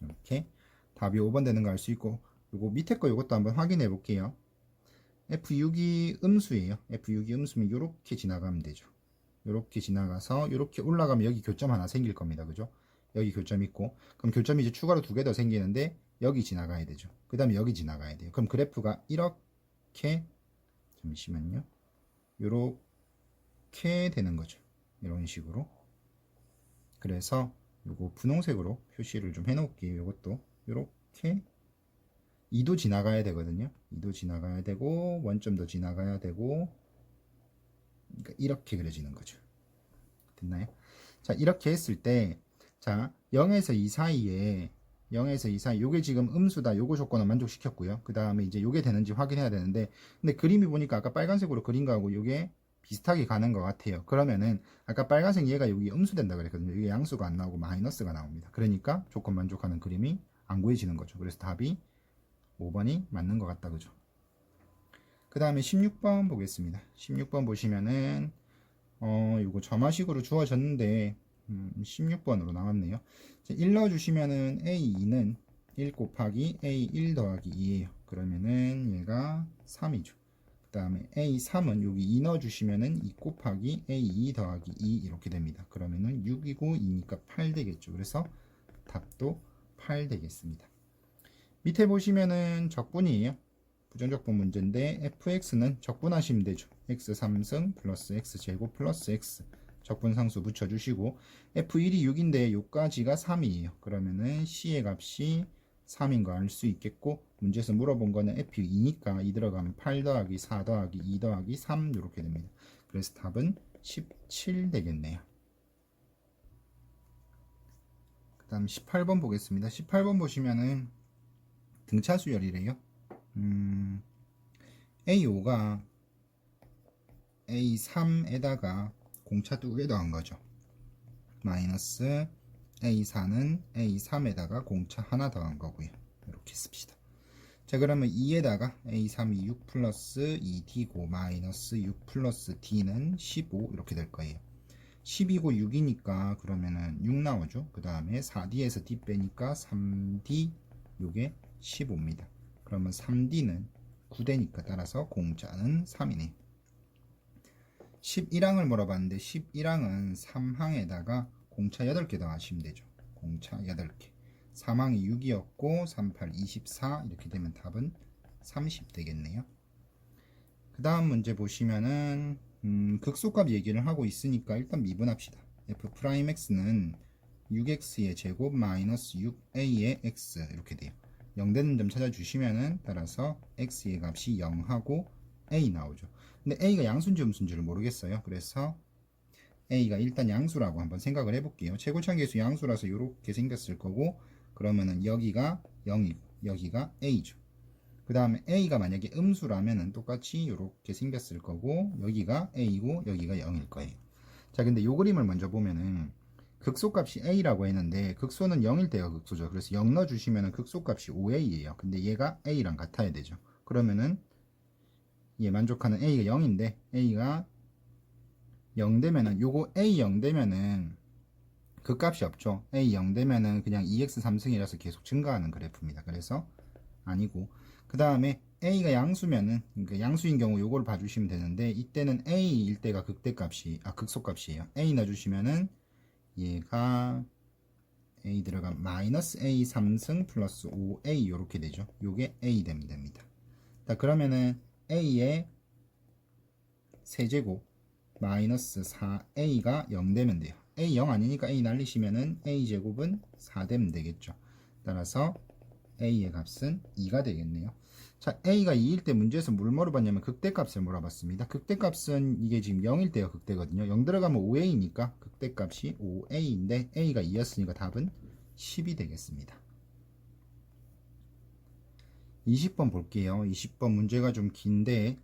이렇게 답이 5번 되는 거 알 수 있고, 요거 밑에 거 요것도 한번 확인해 볼게요. F6이 음수예요. F6이 음수면 이렇게 지나가면 되죠. 이렇게 지나가서 이렇게 올라가면 여기 교점 하나 생길 겁니다. 그죠? 여기 교점 있고, 그럼 교점이 이제 추가로 2개 더 생기는데 여기 지나가야 되죠. 그 다음에 여기 지나가야 돼요. 그럼 그래프가 이렇게, 잠시만요, 이렇게 되는 거죠. 이런 식으로. 그래서 요거 분홍색으로 표시를 좀 해놓을게요. 이것도 이렇게 2도 지나가야 되거든요. 2도 지나가야 되고 원점도 지나가야 되고, 그러니까 이렇게 그려지는 거죠. 됐나요? 자, 이렇게 했을 때, 자, 0에서 2 사이에, 0에서 2 사이, 요게 지금 음수다, 요거 조건을 만족시켰고요. 그 다음에 이제 요게 되는지 확인해야 되는데, 근데 그림이 보니까 아까 빨간색으로 그린 거하고 요게 비슷하게 가는 것 같아요. 그러면은 아까 빨간색 얘가 여기 음수된다 그랬거든요. 이게 양수가 안 나오고 마이너스가 나옵니다. 그러니까 조건 만족하는 그림이 안 구해지는 거죠. 그래서 답이 5번이 맞는 것 같다. 그죠? 그 다음에 16번 보겠습니다. 16번 보시면은 요거 점화식으로 주어졌는데 16번으로 나왔네요. 1 넣어주시면은 A2는 1 곱하기 A1 더하기 2예요. 그러면은 얘가 3이죠. 그 다음에 A3은 여기 2 넣어주시면은 2 곱하기 A2 더하기 2 이렇게 됩니다. 그러면은 6이고 2니까 8 되겠죠. 그래서 답도 8 되겠습니다. 밑에 보시면은 적분이에요. 부정적분 문제인데 fx는 적분하시면 되죠. x 3승 플러스 x 제곱 플러스 x 적분상수 붙여주시고, f1이 6인데 요까지가 3이에요. 그러면은 c의 값이 3인 거 알 수 있겠고, 문제에서 물어본 거는 f2니까 2 들어가면 8 더하기 4 더하기 2 더하기 3 이렇게 됩니다. 그래서 답은 17 되겠네요. 그 다음 18번 보겠습니다. 18번 보시면은 등차수열이래요. A5가 A3에다가 공차 2개 더한 거죠. 마이너스 A4는 A3에다가 공차 하나 더한 거고요. 이렇게 씁시다. 자, 그러면 2에다가 A3이 6 플러스 2D고 마이너스 6 플러스 D는 15 이렇게 될 거예요. 10이고 6이니까 그러면은 6 나오죠. 그 다음에 4D에서 D 빼니까 3D 요게 15입니다. 그러면 3D는 9대니까 따라서 공차는 3이네. 11항을 물어봤는데 11항은 3항에다가 공차 8개 더하시면 되죠. 공차 8개. 3항이 6이었고 38, 24 이렇게 되면 답은 30 되겠네요. 그 다음 문제 보시면은 극소값 얘기를 하고 있으니까 일단 미분합시다. f'x는 6x의 제곱 마이너스 6a의 x 이렇게 돼요. 0 되는 점 찾아주시면은 따라서 x의 값이 0하고 a 나오죠. 근데 a가 양수인지 음수인지를 모르겠어요. 그래서 a가 일단 양수라고 한번 생각을 해볼게요. 최고차항 계수 양수라서 이렇게 생겼을 거고, 그러면은 여기가 0이고 여기가 a죠. 그 다음에 a가 만약에 음수라면은 똑같이 이렇게 생겼을 거고, 여기가 a고 여기가 0일 거예요. 자, 근데 요 그림을 먼저 보면은 극소값이 a라고 했는데 극소는 0일 때가 극소죠. 그래서 0 넣어주시면은 극소값이 5a예요. 근데 얘가 a랑 같아야 되죠. 그러면은 얘 만족하는 a가 0인데 a가 0 되면은 요거 a 0 되면은 그 값이 없죠. a 0 되면은 그냥 2x 3승이라서 계속 증가하는 그래프입니다. 그래서 아니고, 그 다음에 a가 양수면은, 그러니까 양수인 경우 요걸 봐주시면 되는데, 이때는 a일 때가 극소값이에요. a 넣어주시면은 얘가 a 들어간 마이너스 a 3승 플러스 5a 요렇게 되죠. 요게 a 되면 됩니다. 자, 그러면은 a의 세제곱 마이너스 4a가 0 되면 돼요. a 0 아니니까 a 날리시면은 a 제곱은 4 되면 되겠죠. 따라서 a의 값은 2가 되겠네요. 자, a가 2일 때 문제에서 뭘 물어봤냐면 극대값을 물어봤습니다. 극대값은 이게 지금 0일 때가 극대거든요. 0 들어가면 5a니까 극대값이 5a인데 a가 2였으니까 답은 10이 되겠습니다. 20번 볼게요. 20번 문제가 좀 긴데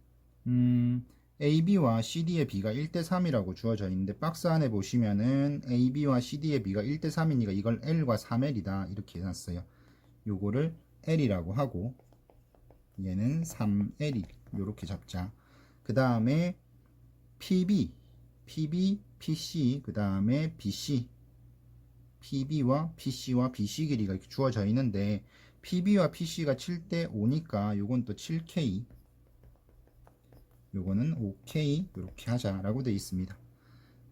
AB와 CD의 B가 1대3이라고 주어져 있는데 박스 안에 보시면은 AB와 CD의 B가 1대3이니까 이걸 L과 3L이다 이렇게 해놨어요. 요거를 L이라고 하고 얘는 3L 요렇게 잡자. 그 다음에 PB, PC, 그 다음에 BC, PB와 PC와 BC 길이가 이렇게 주어져 있는데 PB와 PC가 7대5니까 요건 또 7K, 요거는 5K 이렇게 하자라고 되어 있습니다.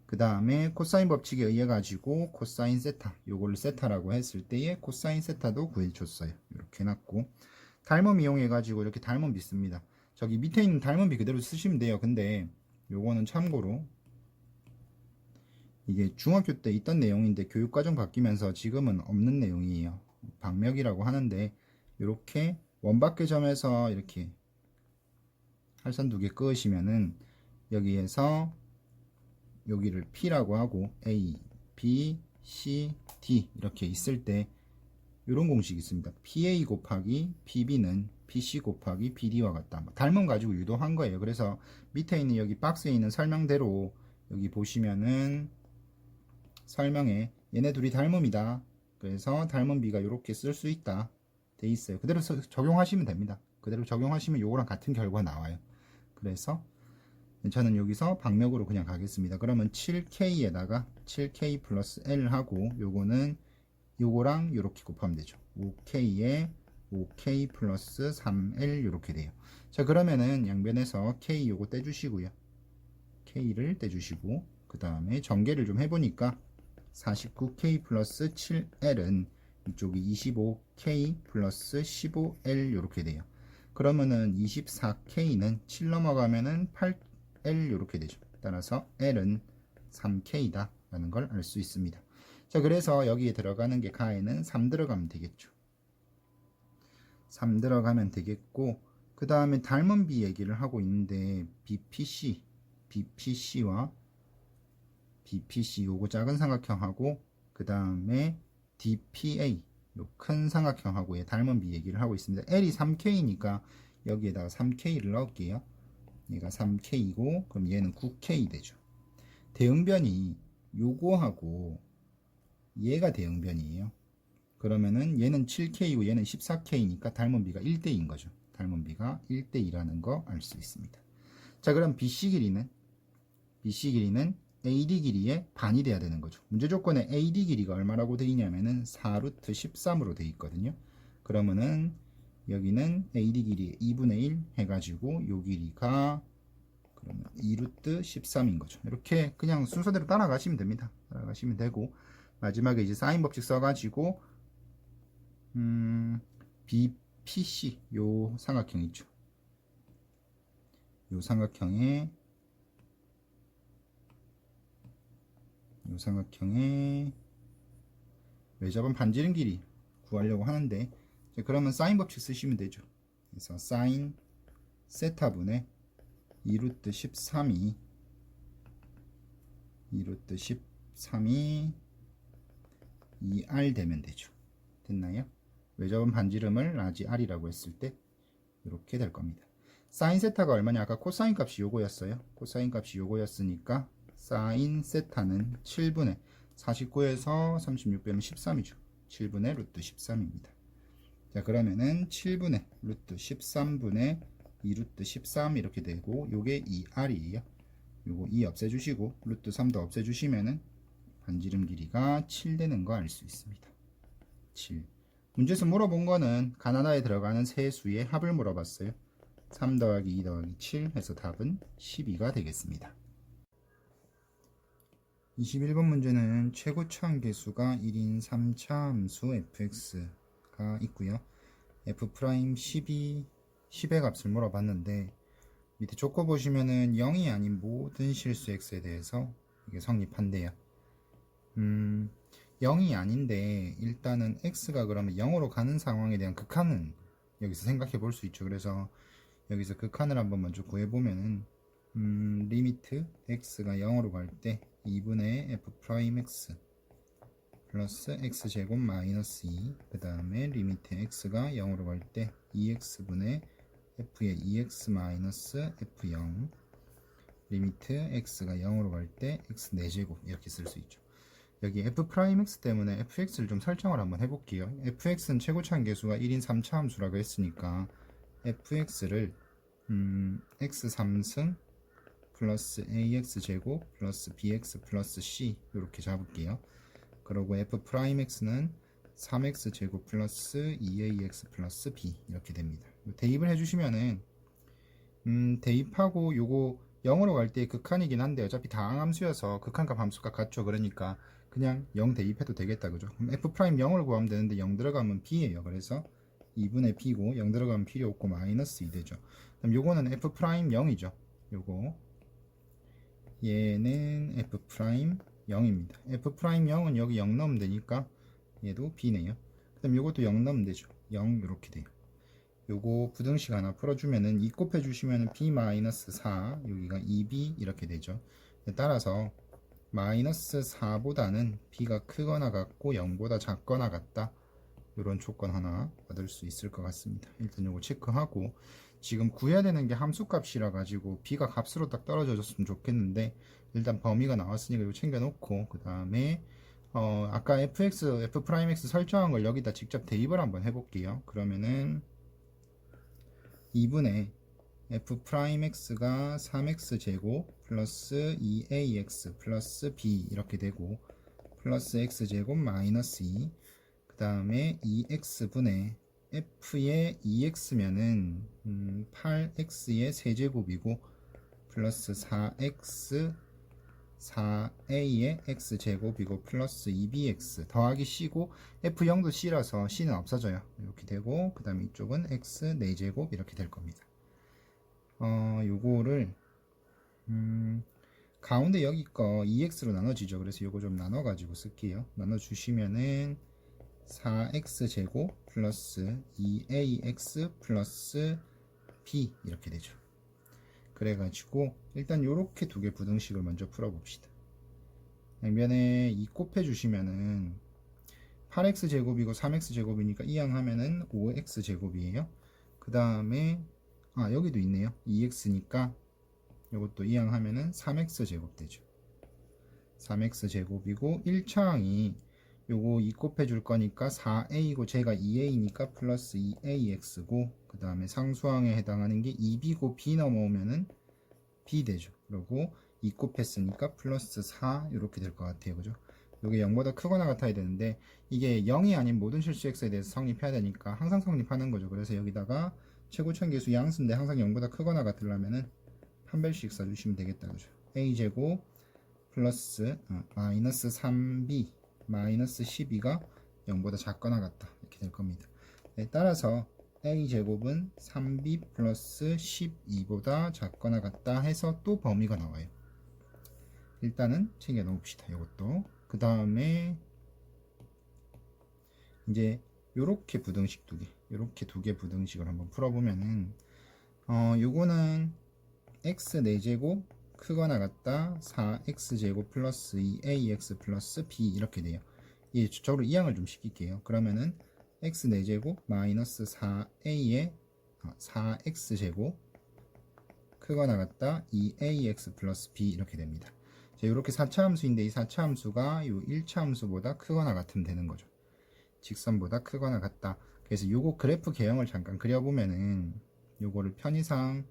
그 다음에 코사인 법칙에 의해 가지고 코사인 세타, 요거를 세타라고 했을 때에 코사인 세타도 구해줬어요. 이렇게 해놨고 닮음 이용해 가지고 이렇게 닮음비 씁니다. 저기 밑에 있는 닮음비 그대로 쓰시면 돼요. 근데 요거는 참고로 이게 중학교 때 있던 내용인데 교육과정 바뀌면서 지금은 없는 내용이에요. 방명이라고 하는데 이렇게 원밖의 점에서 이렇게 할선 두 개 끄시면은 여기에서 여기를 P라고 하고 A, B, C, D 이렇게 있을 때 이런 공식이 있습니다. PA 곱하기 PB는 PC 곱하기 BD와 같다. 닮음 가지고 유도한 거예요. 그래서 밑에 있는 여기 박스에 있는 설명대로 여기 보시면은 설명에 얘네 둘이 닮음이다. 그래서 닮음비가 이렇게 쓸 수 있다. 돼 있어요. 그대로 적용하시면 됩니다. 그대로 적용하시면 요거랑 같은 결과 나와요. 그래서 저는 여기서 방역으로 그냥 가겠습니다. 그러면 7K에다가 7K 플러스 L 하고 요거는 요거랑 요렇게 곱하면 되죠. 5K에 5K 플러스 3L 요렇게 돼요. 자, 그러면은 양변에서 K 요거 떼주시고요. K를 떼주시고 그 다음에 전개를 좀 해보니까 49K 플러스 7L은 이쪽이 25K 플러스 15L 요렇게 돼요. 그러면은 24K는 7 넘어가면은 8L 요렇게 되죠. 따라서 L은 3K다 라는 걸 알 수 있습니다. 자, 그래서 여기에 들어가는 게 가에는 3 들어가면 되겠죠. 3 들어가면 되겠고 그 다음에 닮음비 얘기를 하고 있는데 BPC와 BPC 요거 작은 삼각형하고 그 다음에 DPA 요 큰 삼각형하고의 닮음비 얘기를 하고 있습니다. L이 3K니까 여기에다가 3K를 넣을게요. 얘가 3K이고 그럼 얘는 9K 되죠. 대응변이 요거하고 얘가 대응변이에요. 그러면은 얘는 7K고 얘는 14K니까 닮음비가 1대2인 거죠. 닮음비가 1대2라는 거 알 수 있습니다. 자, 그럼 BC 길이는 AD 길이의 반이 돼야 되는 거죠. 문제 조건에 AD 길이가 얼마라고 되어 있냐면은 4루트 13으로 되어 있거든요. 그러면은 여기는 AD 길이 2분의 1 해가지고 요 길이가 그러면 2루트 13인 거죠. 이렇게 그냥 순서대로 따라가시면 됩니다. 따라가시면 되고 마지막에 이제 사인 법칙 써가지고 BPC 요 삼각형 있죠. 요 삼각형에 외접은 반지름 길이 구하려고 하는데 그러면 사인 법칙 쓰시면 되죠. 그래서 사인 세타분의 2루트 13이 2R 되면 되죠. 됐나요? 외접은 반지름을 라지 R이라고 했을 때 이렇게 될 겁니다. 사인 세타가 얼마냐? 아까 코사인 값이 요거였어요. 코사인 값이 요거였으니까 사인 세타는 7분의 49에서 36 빼면 13이죠. 7분의 루트 13입니다. 자, 그러면은 7분의 루트 13분의 2루트 13 이렇게 되고 요게 2R이에요. 요거 2 없애주시고 루트 3도 없애주시면은 반지름 길이가 7 되는 거 알 수 있습니다. 7. 문제에서 물어본 거는 가나다에 들어가는 세 수의 합을 물어봤어요. 3 더하기 2 더하기 7 해서 답은 12가 되겠습니다. 21번 문제는 최고차항 계수가 1인 3차 함수 fx가 있고요. f'12 10의 값을 물어봤는데 밑에 조건 보시면은 0이 아닌 모든 실수 x에 대해서 이게 성립한대요. 0이 아닌데 일단은 x가 그러면 0으로 가는 상황에 대한 극한은 여기서 생각해 볼 수 있죠. 그래서 여기서 극한을 한번 먼저 구해보면은 리미트 x가 0으로 갈 때 2분의 f'x 플러스 x제곱 마이너스 2, 그 다음에 리미트 x가 0으로 갈 때 2x분의 f의 2x 마이너스 f0, 리미트 x가 0으로 갈 때 x 4제곱 이렇게 쓸 수 있죠. 여기 f'x 때문에 fx를 좀 설정을 한번 해볼게요. fx는 최고차항 계수가 1인 3차 함수라고 했으니까 fx를 x 3승 플러스 ax제곱 플러스 bx 플러스 c 이렇게 잡을게요. 그리고 f'x는 3x제곱 플러스 2ax 플러스 b 이렇게 됩니다. 대입을 해주시면은 대입하고 요거 0으로 갈 때 극한이긴 한데 어차피 다항함수여서 극한값 함수가 같죠. 그러니까 그냥 0 대입해도 되겠다, 그죠? 그럼 f'0을 구하면 되는데 0 들어가면 b예요. 그래서 2분의 b고 0 들어가면 필요 없고 마이너스 2 되죠. 그럼 요거는 f'0이죠. 요거 얘는 f'0입니다. f'0은 여기 0 넣으면 되니까 얘도 b네요. 그 다음 요것도 0 넣으면 되죠. 0 이렇게 돼요. 요거 부등식 하나 풀어주면은 2 곱해주시면은 b-4 여기가 2b 이렇게 되죠. 따라서 마이너스 4보다는 b가 크거나 같고 0보다 작거나 같다, 이런 조건 하나 받을 수 있을 것 같습니다. 일단 요거 체크하고, 지금 구해야 되는 게 함수값이라 가지고 b가 값으로 딱 떨어져 줬으면 좋겠는데 일단 범위가 나왔으니까 이거 챙겨 놓고, 그 다음에 아까 f'x 설정한 걸 여기다 직접 대입을 한번 해볼게요. 그러면은 2분의 f'x가 3x제곱 플러스 2ax 플러스 b 이렇게 되고 플러스 x제곱 마이너스 2, 그 다음에 2x분의 f의 2x면은 8x의 세제곱이고 플러스 4x 4a의 x제곱이고 플러스 2bx 더하기 c고 f0도 c라서 c는 없어져요. 이렇게 되고 그 다음에 이쪽은 x 4제곱 이렇게 될 겁니다. 요거를 가운데 여기 거 2x로 나눠지죠. 그래서 요거 좀 나눠 가지고 쓸게요. 나눠 주시면은 4x제곱 플러스 2ax 플러스 b 이렇게 되죠. 그래가지고 일단 요렇게 두 개 부등식을 먼저 풀어봅시다. 양변에 2 곱해주시면은 8x제곱이고 3x제곱이니까 이항하면은 5x제곱이에요. 그 다음에 여기도 있네요. 2x니까 요것도 이항하면은 3x제곱 되죠. 3x제곱이고 1차항이 요거 2 곱해줄 거니까 4a이고 제가 2a니까 플러스 2ax고, 그 다음에 상수항에 해당하는 게 2b고 b 넘어오면은 b 되죠. 그리고 2 곱했으니까 플러스 4 이렇게 될 것 같아요. 그죠? 요게 0보다 크거나 같아야 되는데 이게 0이 아닌 모든 실수 x에 대해서 성립해야 되니까 항상 성립하는 거죠. 그래서 여기다가 최고차항 계수 양수인데 항상 0보다 크거나 같으려면은 한 별씩 써주시면 되겠다. 그죠? a제곱 플러스 마이너스 3b 마이너스 12가 0보다 작거나 같다 이렇게 될 겁니다. 따라서 a제곱은 3b 플러스 12보다 작거나 같다 해서 또 범위가 나와요. 일단은 챙겨 놓읍시다. 이것도. 그 다음에 이제 요렇게 부등식 요렇게 두 개 부등식을 한번 풀어보면은 요거는 x 4제곱 크거나 같다 4x제곱 플러스 2ax 플러스 b 이렇게 돼요. 예, 저로 이항을 좀 시킬게요. 그러면은 x 4제곱 마이너스 4a의 4x제곱 크거나 같다 2ax 플러스 b 이렇게 됩니다. 자, 이렇게 4차 함수인데 이 4차 함수가 요 1차 함수보다 크거나 같으면 되는 거죠. 직선보다 크거나 같다. 그래서 요거 그래프 개형을 잠깐 그려보면은 요거를 편의상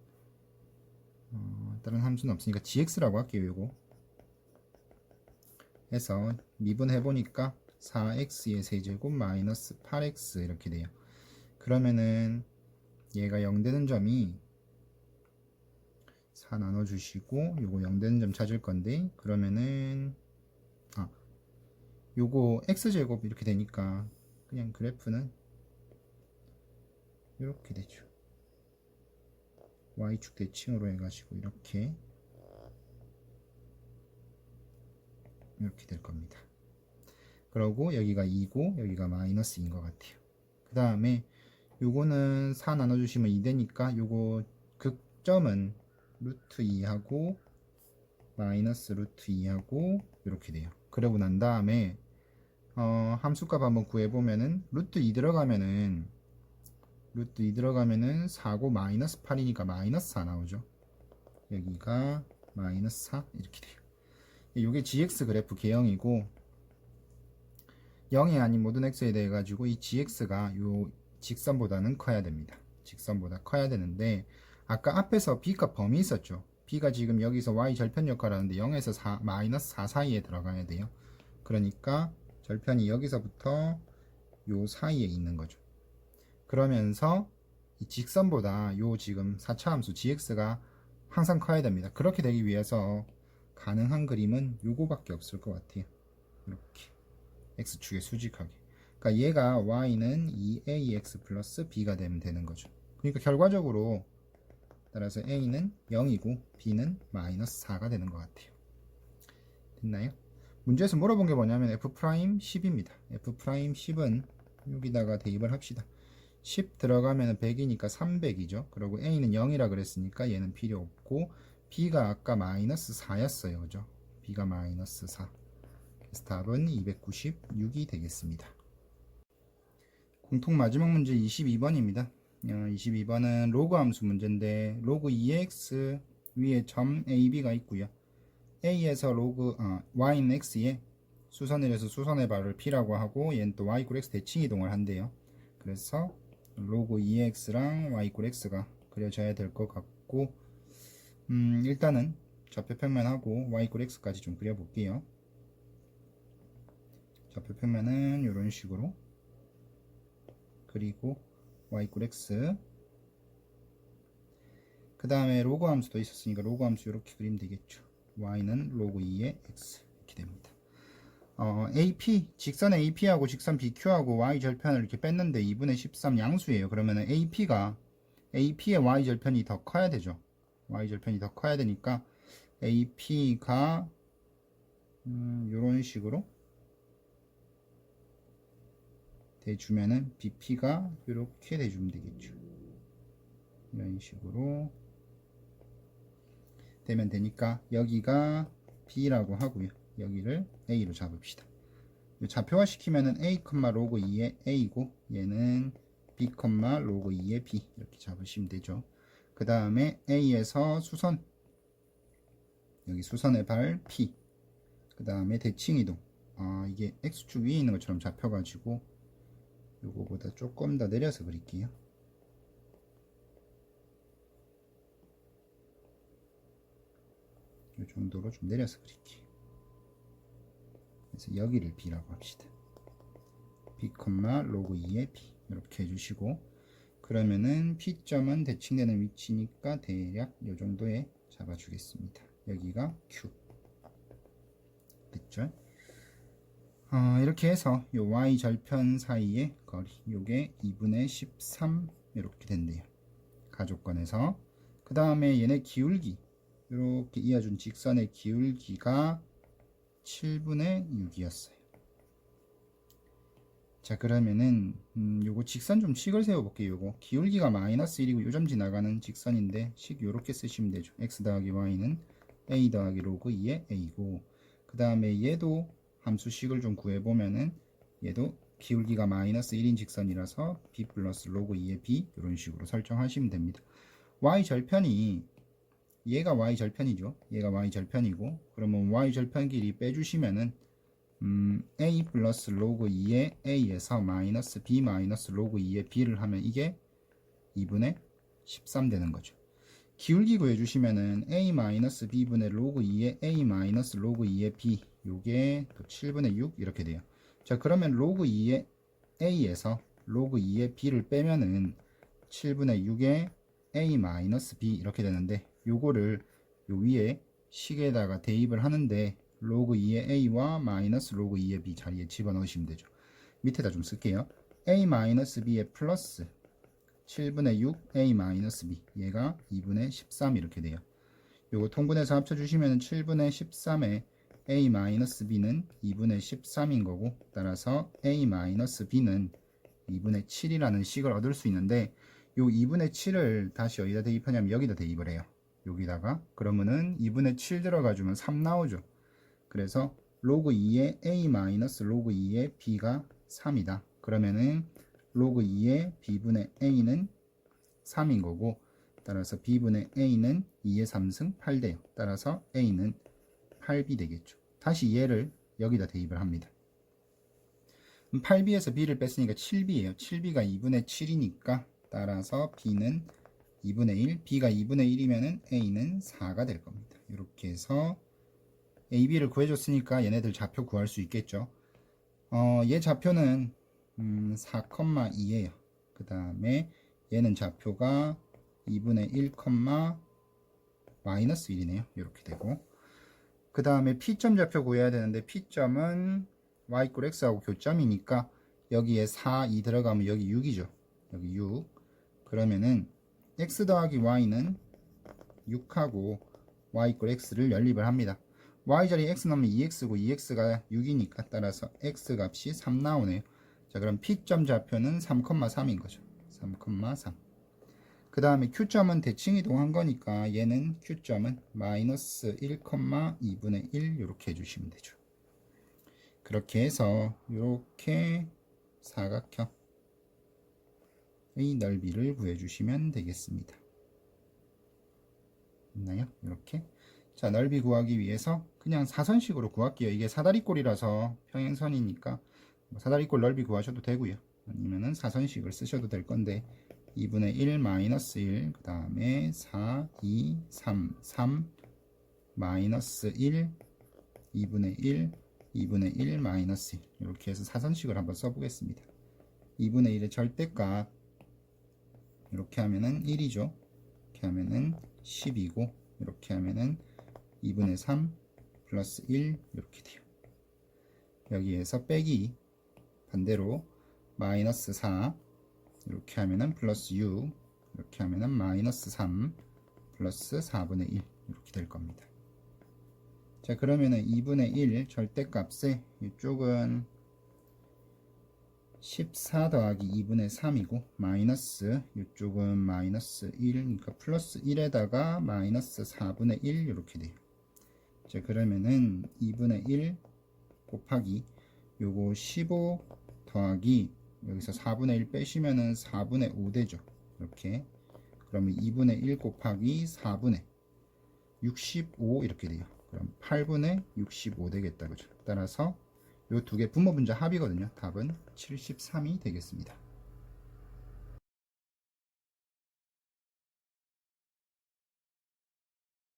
다른 함수는 없으니까 gx라고 할게요. 요거 해서 미분해보니까 4x의 세제곱 마이너스 8x 이렇게 돼요. 그러면은 얘가 0 되는 점이 4 나눠주시고 요거 0 되는 점 찾을 건데 그러면은 요거 x제곱 이렇게 되니까 그냥 그래프는 이렇게 되죠. y축 대칭으로 해가지고 이렇게 될 겁니다. 그러고 여기가 2고 여기가 마이너스인 것 같아요. 그 다음에 요거는 4 나눠주시면 2 되니까 요거 극점은 루트 2하고 마이너스 루트 2하고 이렇게 돼요. 그러고 난 다음에 함수값 한번 구해보면은 루트 2 들어가면은 4고 마이너스 8이니까 마이너스 4 나오죠. 여기가 마이너스 4 이렇게 돼요. 이게 gx 그래프 개형이고 0이 아닌 모든 x에 대해 가지고 이 gx가 요 직선보다는 커야 됩니다. 직선보다 커야 되는데 아까 앞에서 b값 범위 있었죠. b가 지금 여기서 y 절편 역할을 하는데 0에서 마이너스 4 사이에 들어가야 돼요. 그러니까 절편이 여기서부터 요 사이에 있는 거죠. 그러면서 이 직선보다 요 지금 4차 함수 gx가 항상 커야 됩니다. 그렇게 되기 위해서 가능한 그림은 요거밖에 없을 것 같아요. 이렇게 x축에 수직하게. 그러니까 얘가 y는 2ax 플러스 b가 되면 되는 거죠. 그러니까 결과적으로 따라서 a는 0이고 b는 마이너스 4가 되는 것 같아요. 됐나요? 문제에서 물어본 게 뭐냐면 f'10입니다. f'10은 여기다가 대입을 합시다. 10 들어가면 100이니까 300이죠. 그리고 a는 0이라 그랬으니까 얘는 필요 없고 b가 아까 마이너스 4였어요. 그죠? b가 마이너스 4. 그래서 답은 296이 되겠습니다. 공통 마지막 문제 22번입니다. 22번은 로그 함수 문제인데 로그 2x 위에 점 ab가 있고요. a에서 로그 y는 x에 수선을 해서 수선의 발을 p라고 하고 얘는 또 y x 대칭 이동을 한대요. 그래서 로그 2x랑 y x가 그려져야 될 것 같고 일단은 좌표평면하고 y x까지 좀 그려볼게요. 좌표평면은 이런 식으로 그리고 y x 그 다음에 로그 함수도 있었으니까 로그 함수 이렇게 그리면 되겠죠. y는 로그 2의 x 이렇게 됩니다. AP 직선 AP하고 직선 BQ하고 y 절편을 이렇게 뺐는데 2분의 13 양수예요. 그러면은 AP의 y 절편이 더 커야 되죠. y 절편이 더 커야 되니까 AP가 이런 식으로 대주면은 BP가 이렇게 대주면 되겠죠. 이런 식으로 되면 되니까 여기가 B라고 하고요. 여기를 A로 잡읍시다. 좌표화 시키면은 A, 로그 2의 A고 얘는 B, 로그 2의 B 이렇게 잡으시면 되죠. 그 다음에 A에서 수선 여기 수선의 발 P 그 다음에 대칭 이동 이게 X축 위에 있는 것처럼 잡혀가지고 요거보다 조금 더 내려서 그릴게요. 이 정도로 좀 내려서 그릴게요. 그래서 여기를 B라고 합시다. B, 로그 2의 B 이렇게 해주시고 그러면은 P점은 대칭되는 위치니까 대략 이 정도에 잡아주겠습니다. 여기가 Q 됐죠? 이렇게 해서 요 Y 절편 사이의 거리 요게 2분의 13 이렇게 된대요. 가족권에서 그 다음에 얘네 기울기 이렇게 이어준 직선의 기울기가 7분의 6이었어요. 자 그러면은 요거 직선 좀 식을 세워볼게요. 요거 기울기가 마이너스 1이고 요점 지나가는 직선인데 식 요렇게 쓰시면 되죠. x 더하기 y는 a 더하기 로그 2의 a고 그 다음에 얘도 함수식을 좀 구해보면은 얘도 기울기가 마이너스 1인 직선이라서 b 플러스 로그 2의 b 이런 식으로 설정하시면 됩니다. y 절편이 얘가 y 절편이죠. 얘가 y 절편이고 그러면 y 절편 길이 빼주시면은 a 플러스 로그 2의 a에서 마이너스 b 마이너스 로그 2의 b를 하면 이게 2분의 13 되는 거죠. 기울기 구해주시면은 a 마이너스 b분의 로그 2의 a 마이너스 로그 2의 b 요게 또 7분의 6 이렇게 돼요. 자 그러면 로그 2의 a에서 로그 2의 b를 빼면은 7분의 6의 a 마이너스 b 이렇게 되는데 요거를 요 위에 식에다가 대입을 하는데 로그 2의 a와 마이너스 로그 2의 b 자리에 집어넣으시면 되죠. 밑에다 좀 쓸게요. a 마이너스 b의 플러스 7분의 6 a 마이너스 b, 얘가 2분의 13 이렇게 돼요. 요거 통분해서 합쳐주시면 7분의 13에 a 마이너스 b는 2분의 13인 거고, 따라서 a 마이너스 b는 2분의 7이라는 식을 얻을 수 있는데, 요 2분의 7을 다시 어디다 대입하냐면 여기다 대입을 해요. 여기다가. 그러면은 2분의 7 들어가주면 3 나오죠. 그래서 로그 2의 a 마이너스 로그 2의 b가 3이다. 그러면은 로그 2의 b분의 a는 3인 거고, 따라서 b분의 a는 2의 3승 8돼요. 따라서 a는 8b 되겠죠. 다시 얘를 여기다 대입을 합니다. 8b에서 b를 뺐으니까 7b예요. 7b가 2분의 7이니까 따라서 b는 2분의 1, b가 2분의 1이면 a는 4가 될 겁니다. 이렇게 해서 a, b를 구해줬으니까 얘네들 좌표 구할 수 있겠죠. 얘 좌표는 4,2예요. 그 다음에 얘는 좌표가 2분의 1, 마이너스 1이네요. 이렇게 되고, 그 다음에 P점 좌표 구해야 되는데 P점은 y 이퀄 x하고 교점이니까 여기에 4, 2 들어가면 여기 6이죠. 여기 6. 그러면은 x 더하기 y는 6하고 y 이퀄 x를 연립을 합니다. y 자리에 x 넣으면 2x고 2x가 6이니까 따라서 x 값이 3 나오네요. 자, 그럼 P점 좌표는 3,3인 거죠. 3,3. 그 다음에 Q점은 대칭 이동한 거니까 얘는 Q점은 마이너스 1,2분의 1 이렇게 해주시면 되죠. 그렇게 해서 이렇게 사각형의 넓이를 구해주시면 되겠습니다. 있나요? 이렇게. 자, 넓이 구하기 위해서 그냥 사선식으로 구할게요. 이게 사다리꼴이라서 평행선이니까 사다리꼴 넓이 구하셔도 되고요. 아니면은 사선식을 쓰셔도 될 건데 2분의 1 마이너스 1, 그 다음에 4, 2, 3, 3 마이너스 1, 2분의 1, 2분의 1 마이너스 1 이렇게 해서 사선식을 한번 써보겠습니다. 2분의 1의 절대값 이렇게 하면은 1이죠. 이렇게 하면은 10이고, 이렇게 하면은 2분의 3 플러스 1 이렇게 돼요. 여기에서 빼기 반대로 마이너스 4 이렇게 하면은 플러스 6 이렇게 하면은 마이너스 3 플러스 4분의 1 이렇게 될 겁니다. 자, 그러면은 2분의 1 절대값에 이쪽은 14 더하기 2분의 3이고 마이너스 이쪽은 마이너스 1이니까 플러스 1에다가 마이너스 4분의 1 이렇게 돼요. 자, 그러면은 2분의 1 곱하기 요거 15 더하기 여기서 4분의 1 빼시면은 4분의 5 되죠. 이렇게. 그러면 2분의 1 곱하기 4분의 65 이렇게 돼요. 그럼 8분의 65 되겠다. 그죠? 따라서 요 두 개 분모 분자 합이거든요. 답은 73이 되겠습니다.